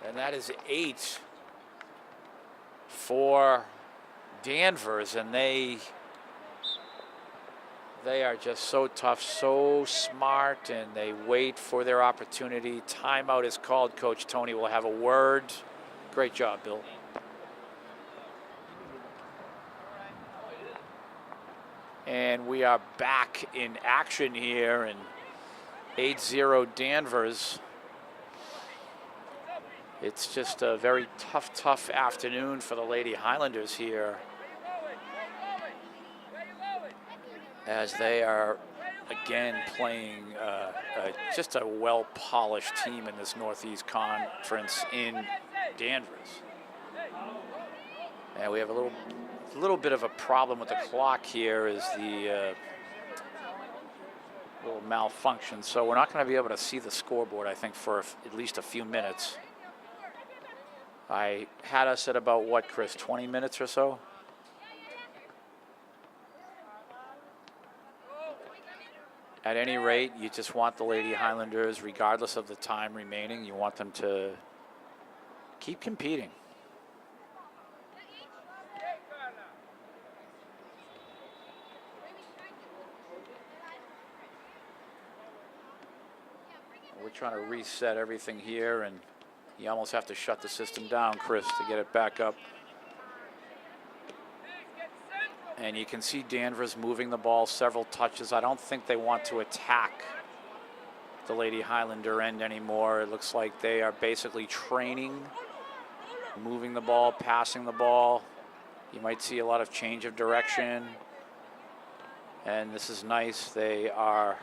And that is 8 for Danvers, and they are just so tough, so smart, and they wait for their opportunity. Timeout is called. Coach Tony will have a word. Great job, Bill. And we are back in action here, and 8-0 Danvers. It's just a very tough afternoon for the Lady Highlanders here, as they are again playing just a well-polished team in this Northeast Conference in Danvers. And we have a little bit of a problem with the clock here, is the little malfunction. So we're not going to be able to see the scoreboard, I think, for at least a few minutes. I had us at about, what, Chris, 20 minutes or so? At any rate, you just want the Lady Highlanders, regardless of the time remaining, you want them to keep competing. We're trying to reset everything here, and you almost have to shut the system down, Chris, to get it back up. And you can see Danvers moving the ball several touches. I don't think they want to attack the Lady Highlander end anymore. It looks like they are basically training, moving the ball, passing the ball. You might see a lot of change of direction. And this is nice. They are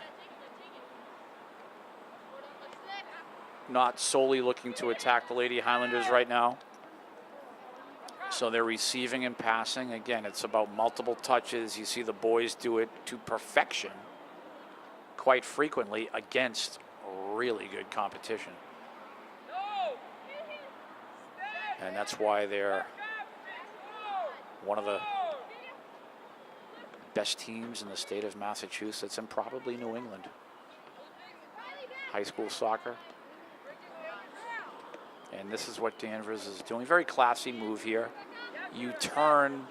not solely looking to attack the Lady Highlanders right now. So they're receiving and passing. Again, it's about multiple touches. You see the boys do it to perfection quite frequently against really good competition. And that's why they're one of the best teams in the state of Massachusetts and probably New England. High school soccer. And this is what Danvers is doing. Very classy move here. You turn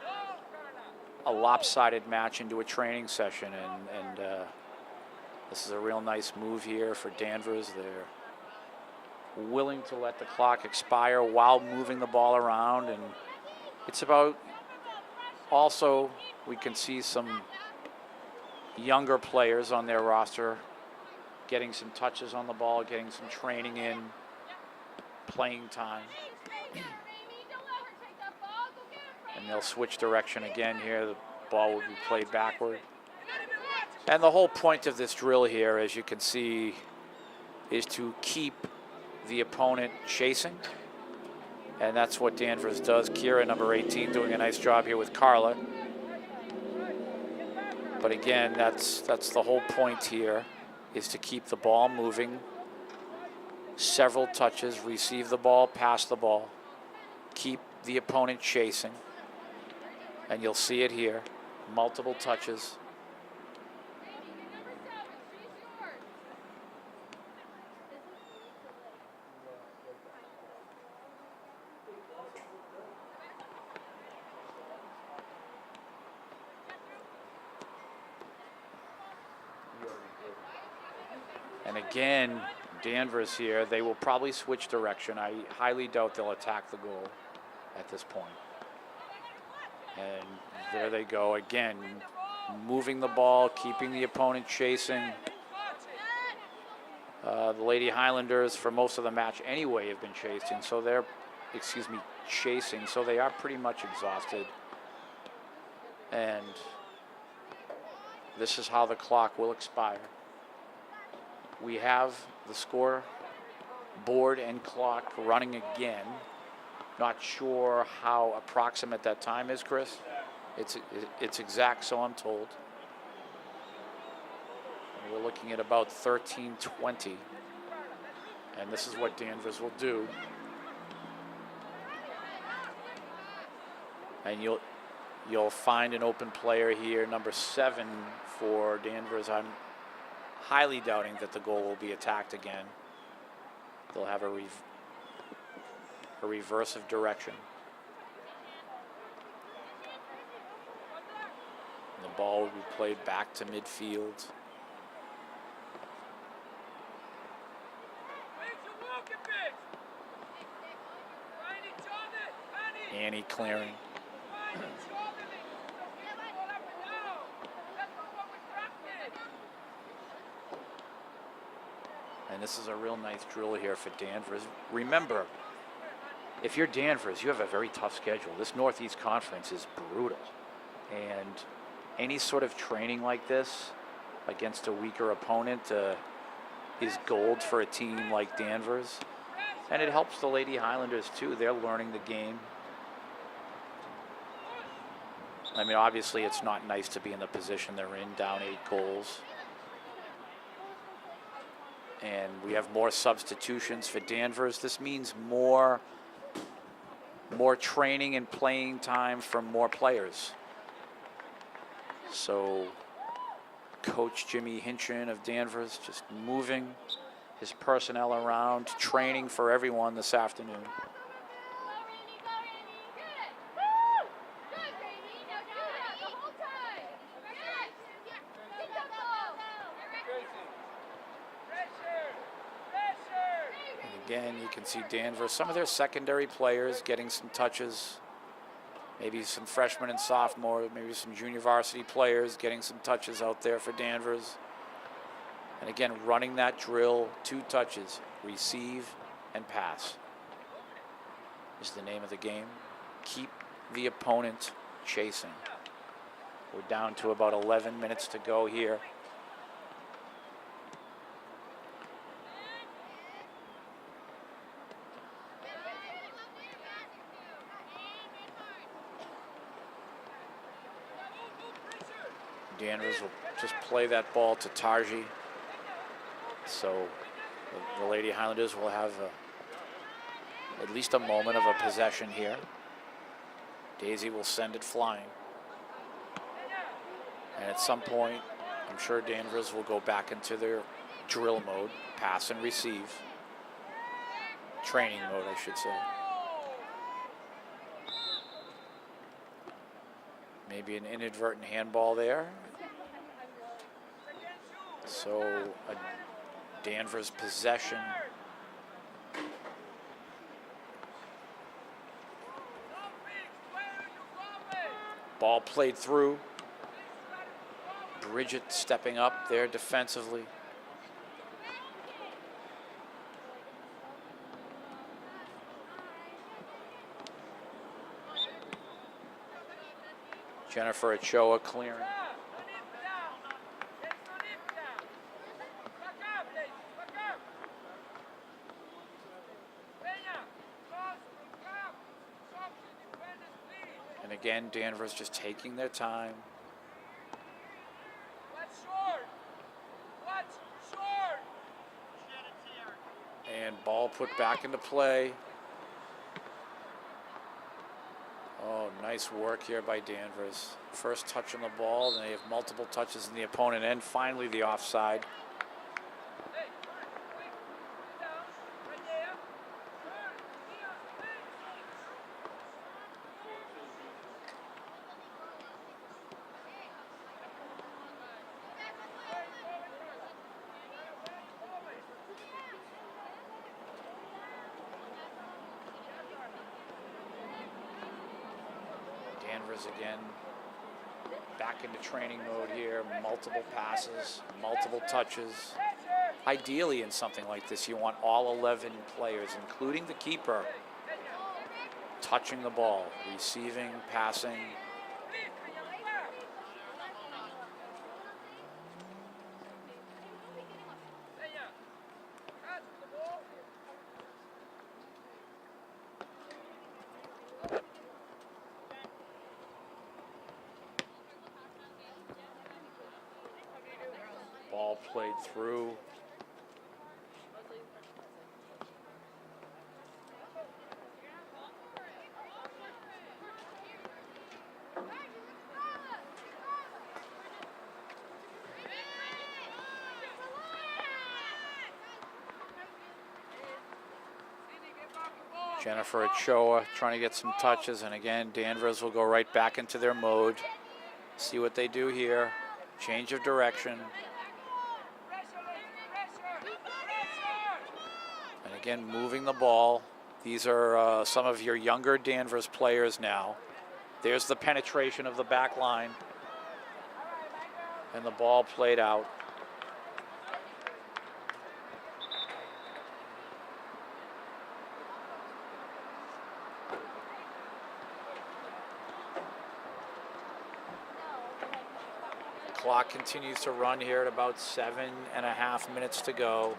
a lopsided match into a training session, and this is a real nice move here for Danvers. They're willing to let the clock expire while moving the ball around, and it's about also we can see some younger players on their roster getting some touches on the ball, getting some training in, playing time. And they'll switch direction again here. The ball will be played backward. And the whole point of this drill here, as you can see, is to keep the opponent chasing. And that's what Danvers does. Kira, number 18, doing a nice job here with Carla. But again, that's the whole point here, is to keep the ball moving. Several touches, receive the ball, pass the ball, keep the opponent chasing. And you'll see it here, multiple touches. And again, Danvers here, they will probably switch direction. I highly doubt they'll attack the goal at this point. And there they go again, moving the ball, keeping the opponent chasing. The Lady Highlanders, for most of the match anyway, have been chasing, so they're, chasing, so they are pretty much exhausted. And this is how the clock will expire. We have the score board and clock running again. Not sure how approximate that time is, Chris. It's exact, so I'm told. We're looking at about 13:20. And this is what Danvers will do. And you'll find an open player here, number 7 for Danvers. I'm highly doubting that the goal will be attacked again. They'll have a reverse of direction. And the ball will be played back to midfield. Annie clearing. And this is a real nice drill here for Danvers. Remember, if you're Danvers, you have a very tough schedule. This Northeast Conference is brutal. And any sort of training like this against a weaker opponent is gold for a team like Danvers. And it helps the Lady Highlanders too. They're learning the game. I mean, obviously it's not nice to be in the position they're in, down 8 goals. And we have more substitutions for Danvers. This means more training and playing time from more players. So Coach Jimmy Hinchin of Danvers just moving his personnel around, training for everyone this afternoon. Again, you can see Danvers, some of their secondary players getting some touches. Maybe some freshmen and sophomores, maybe some junior varsity players getting some touches out there for Danvers. And again, running that drill, 2 touches, receive and pass is the name of the game. Keep the opponent chasing. We're down to about 11 minutes to go here. Danvers will just play that ball to Tarji. So the Lady Highlanders will have at least a moment of a possession here. Daisy will send it flying. And at some point, I'm sure Danvers will go back into their drill mode, pass and receive. Training mode, I should say. Maybe an inadvertent handball there. So a Danvers possession. Ball played through. Bridget stepping up there defensively. Jennifer Ochoa clearing. And again, Danvers just taking their time. And ball put back into play. Oh, nice work here by Danvers. First touch on the ball, then they have multiple touches in the opponent end. Finally, the offside. Danvers again back into training mode here. Multiple passes, multiple touches. Ideally in something like this, you want all 11 players, including the keeper, touching the ball, receiving, passing. Ball played through. Jennifer Ochoa trying to get some touches, and again, Danvers will go right back into their mode. See what they do here. Change of direction. And again, moving the ball. These are some of your younger Danvers players now. There's the penetration of the back line. And the ball played out. Clock continues to run here at about 7.5 minutes to go.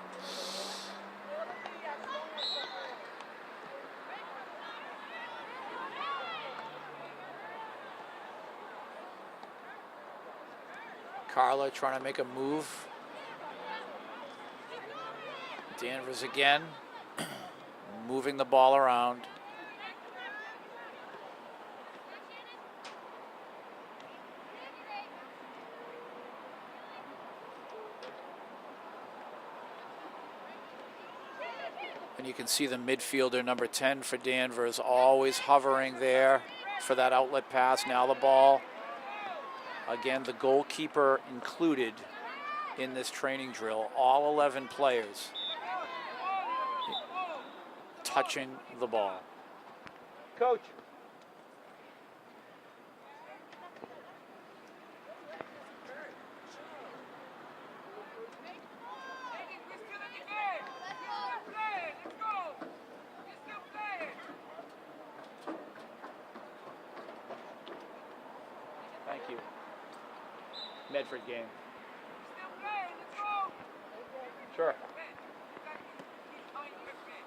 Carla trying to make a move. Danvers again, moving the ball around. And you can see the midfielder, number 10 for Danvers, always hovering there for that outlet pass. Now the ball. Again, the goalkeeper included in this training drill. All 11 players touching the ball. Coach. Thank you. Medford game. Sure.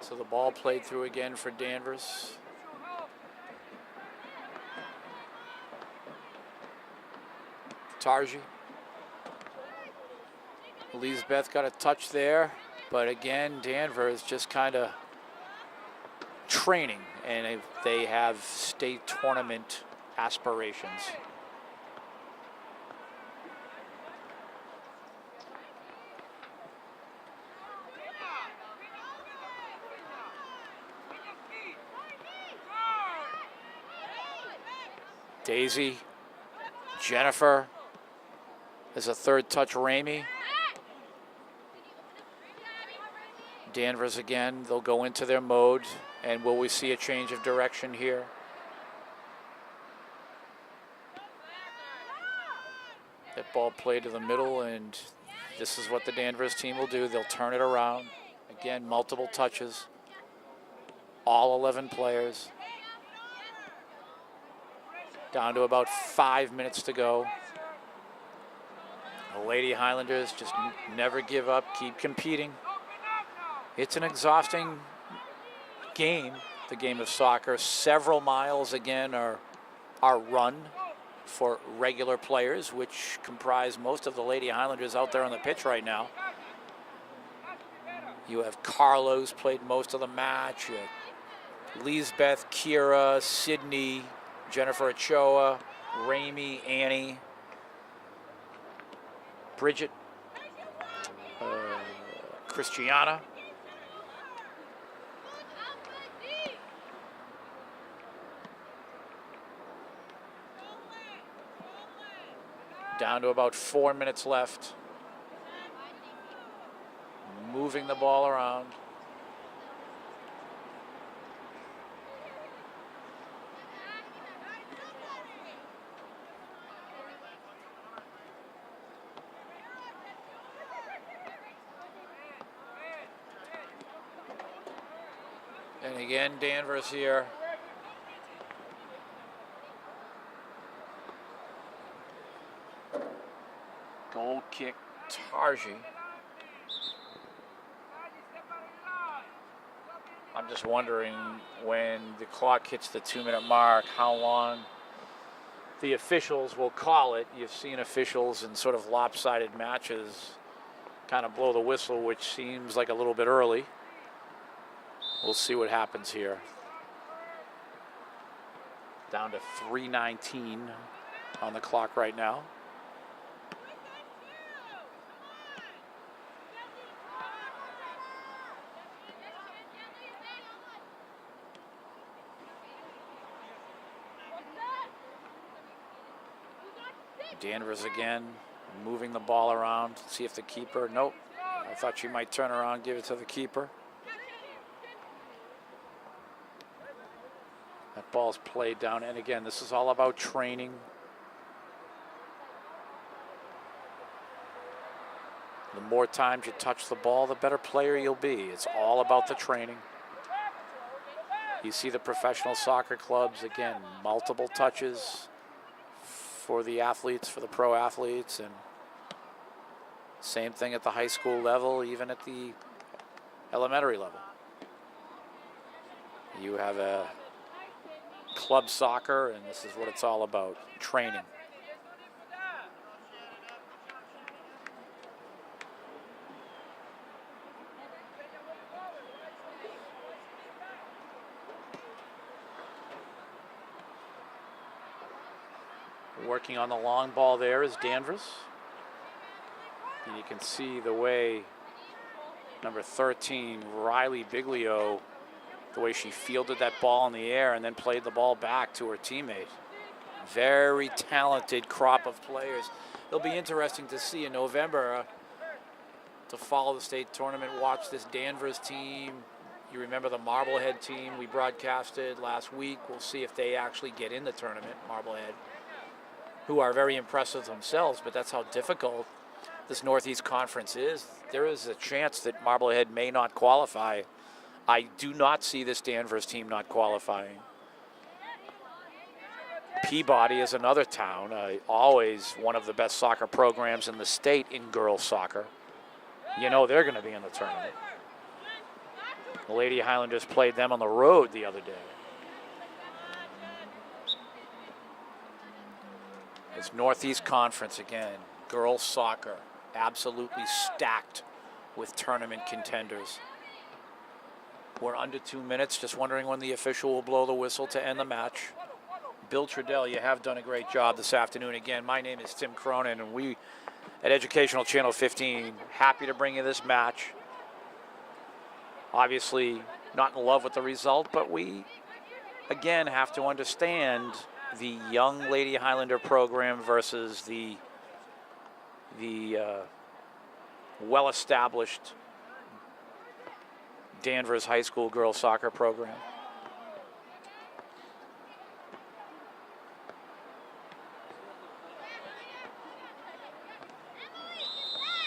So the ball played through again for Danvers. Tarji. Elizabeth got a touch there, but again, Danvers just kind of training, and they have state tournament aspirations. Daisy, Jennifer. There's a third touch, Ramey. Danvers again, they'll go into their mode, and will we see a change of direction here? That ball played to the middle, and this is what the Danvers team will do. They'll turn it around. Again, multiple touches. All 11 players. Down to about 5 minutes to go. The Lady Highlanders just never give up, keep competing. It's an exhausting game, the game of soccer. Several miles again are run for regular players, which comprise most of the Lady Highlanders out there on the pitch right now. You have Carlos played most of the match. You have Lisbeth, Kira, Sydney, Jennifer Ochoa, Ramey, Annie, Bridget, Christiana. Down to about 4 minutes left. Moving the ball around. And again, Danvers here. Goal kick, Tarji. I'm just wondering when the clock hits the 2-minute mark, how long the officials will call it. You've seen officials in sort of lopsided matches kind of blow the whistle, which seems like a little bit early. We'll see what happens here. Down to 3:19 on the clock right now. Danvers again, moving the ball around. See if the keeper, nope. I thought she might turn around, give it to the keeper. That ball's played down, and again, this is all about training. The more times you touch the ball, the better player you'll be. It's all about the training. You see the professional soccer clubs, again, multiple touches for the athletes, for the pro athletes, and same thing at the high school level, even at the elementary level. You have a club soccer, and this is what it's all about, training. Working on the long ball there is Danvers. And you can see the way number 13, Riley Biglio, the way she fielded that ball in the air and then played the ball back to her teammate. Very talented crop of players. It'll be interesting to see in November to follow the state tournament, watch this Danvers team. You remember the Marblehead team we broadcasted last week. We'll see if they actually get in the tournament, Marblehead, who are very impressive themselves, but that's how difficult this Northeast Conference is. There is a chance that Marblehead may not qualify. I do not see this Danvers team not qualifying. Peabody is another town, always one of the best soccer programs in the state in girls soccer. You know they're going to be in the tournament. The Lady Highlanders played them on the road the other day. It's Northeast Conference again, girls soccer, absolutely stacked with tournament contenders. We're under 2 minutes, just wondering when the official will blow the whistle to end the match. Bill Trudell, you have done a great job this afternoon. Again, my name is Tim Cronin, and we at Educational Channel 15, happy to bring you this match. Obviously not in love with the result, but we, again, have to understand the young Lady Highlander program versus the well-established Danvers High School girls soccer program.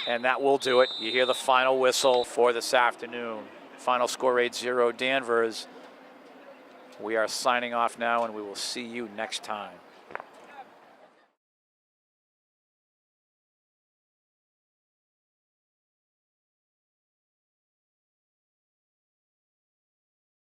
And that will do it. You hear the final whistle for this afternoon. Final score 8-0 Danvers. We are signing off now, and we will see you next time.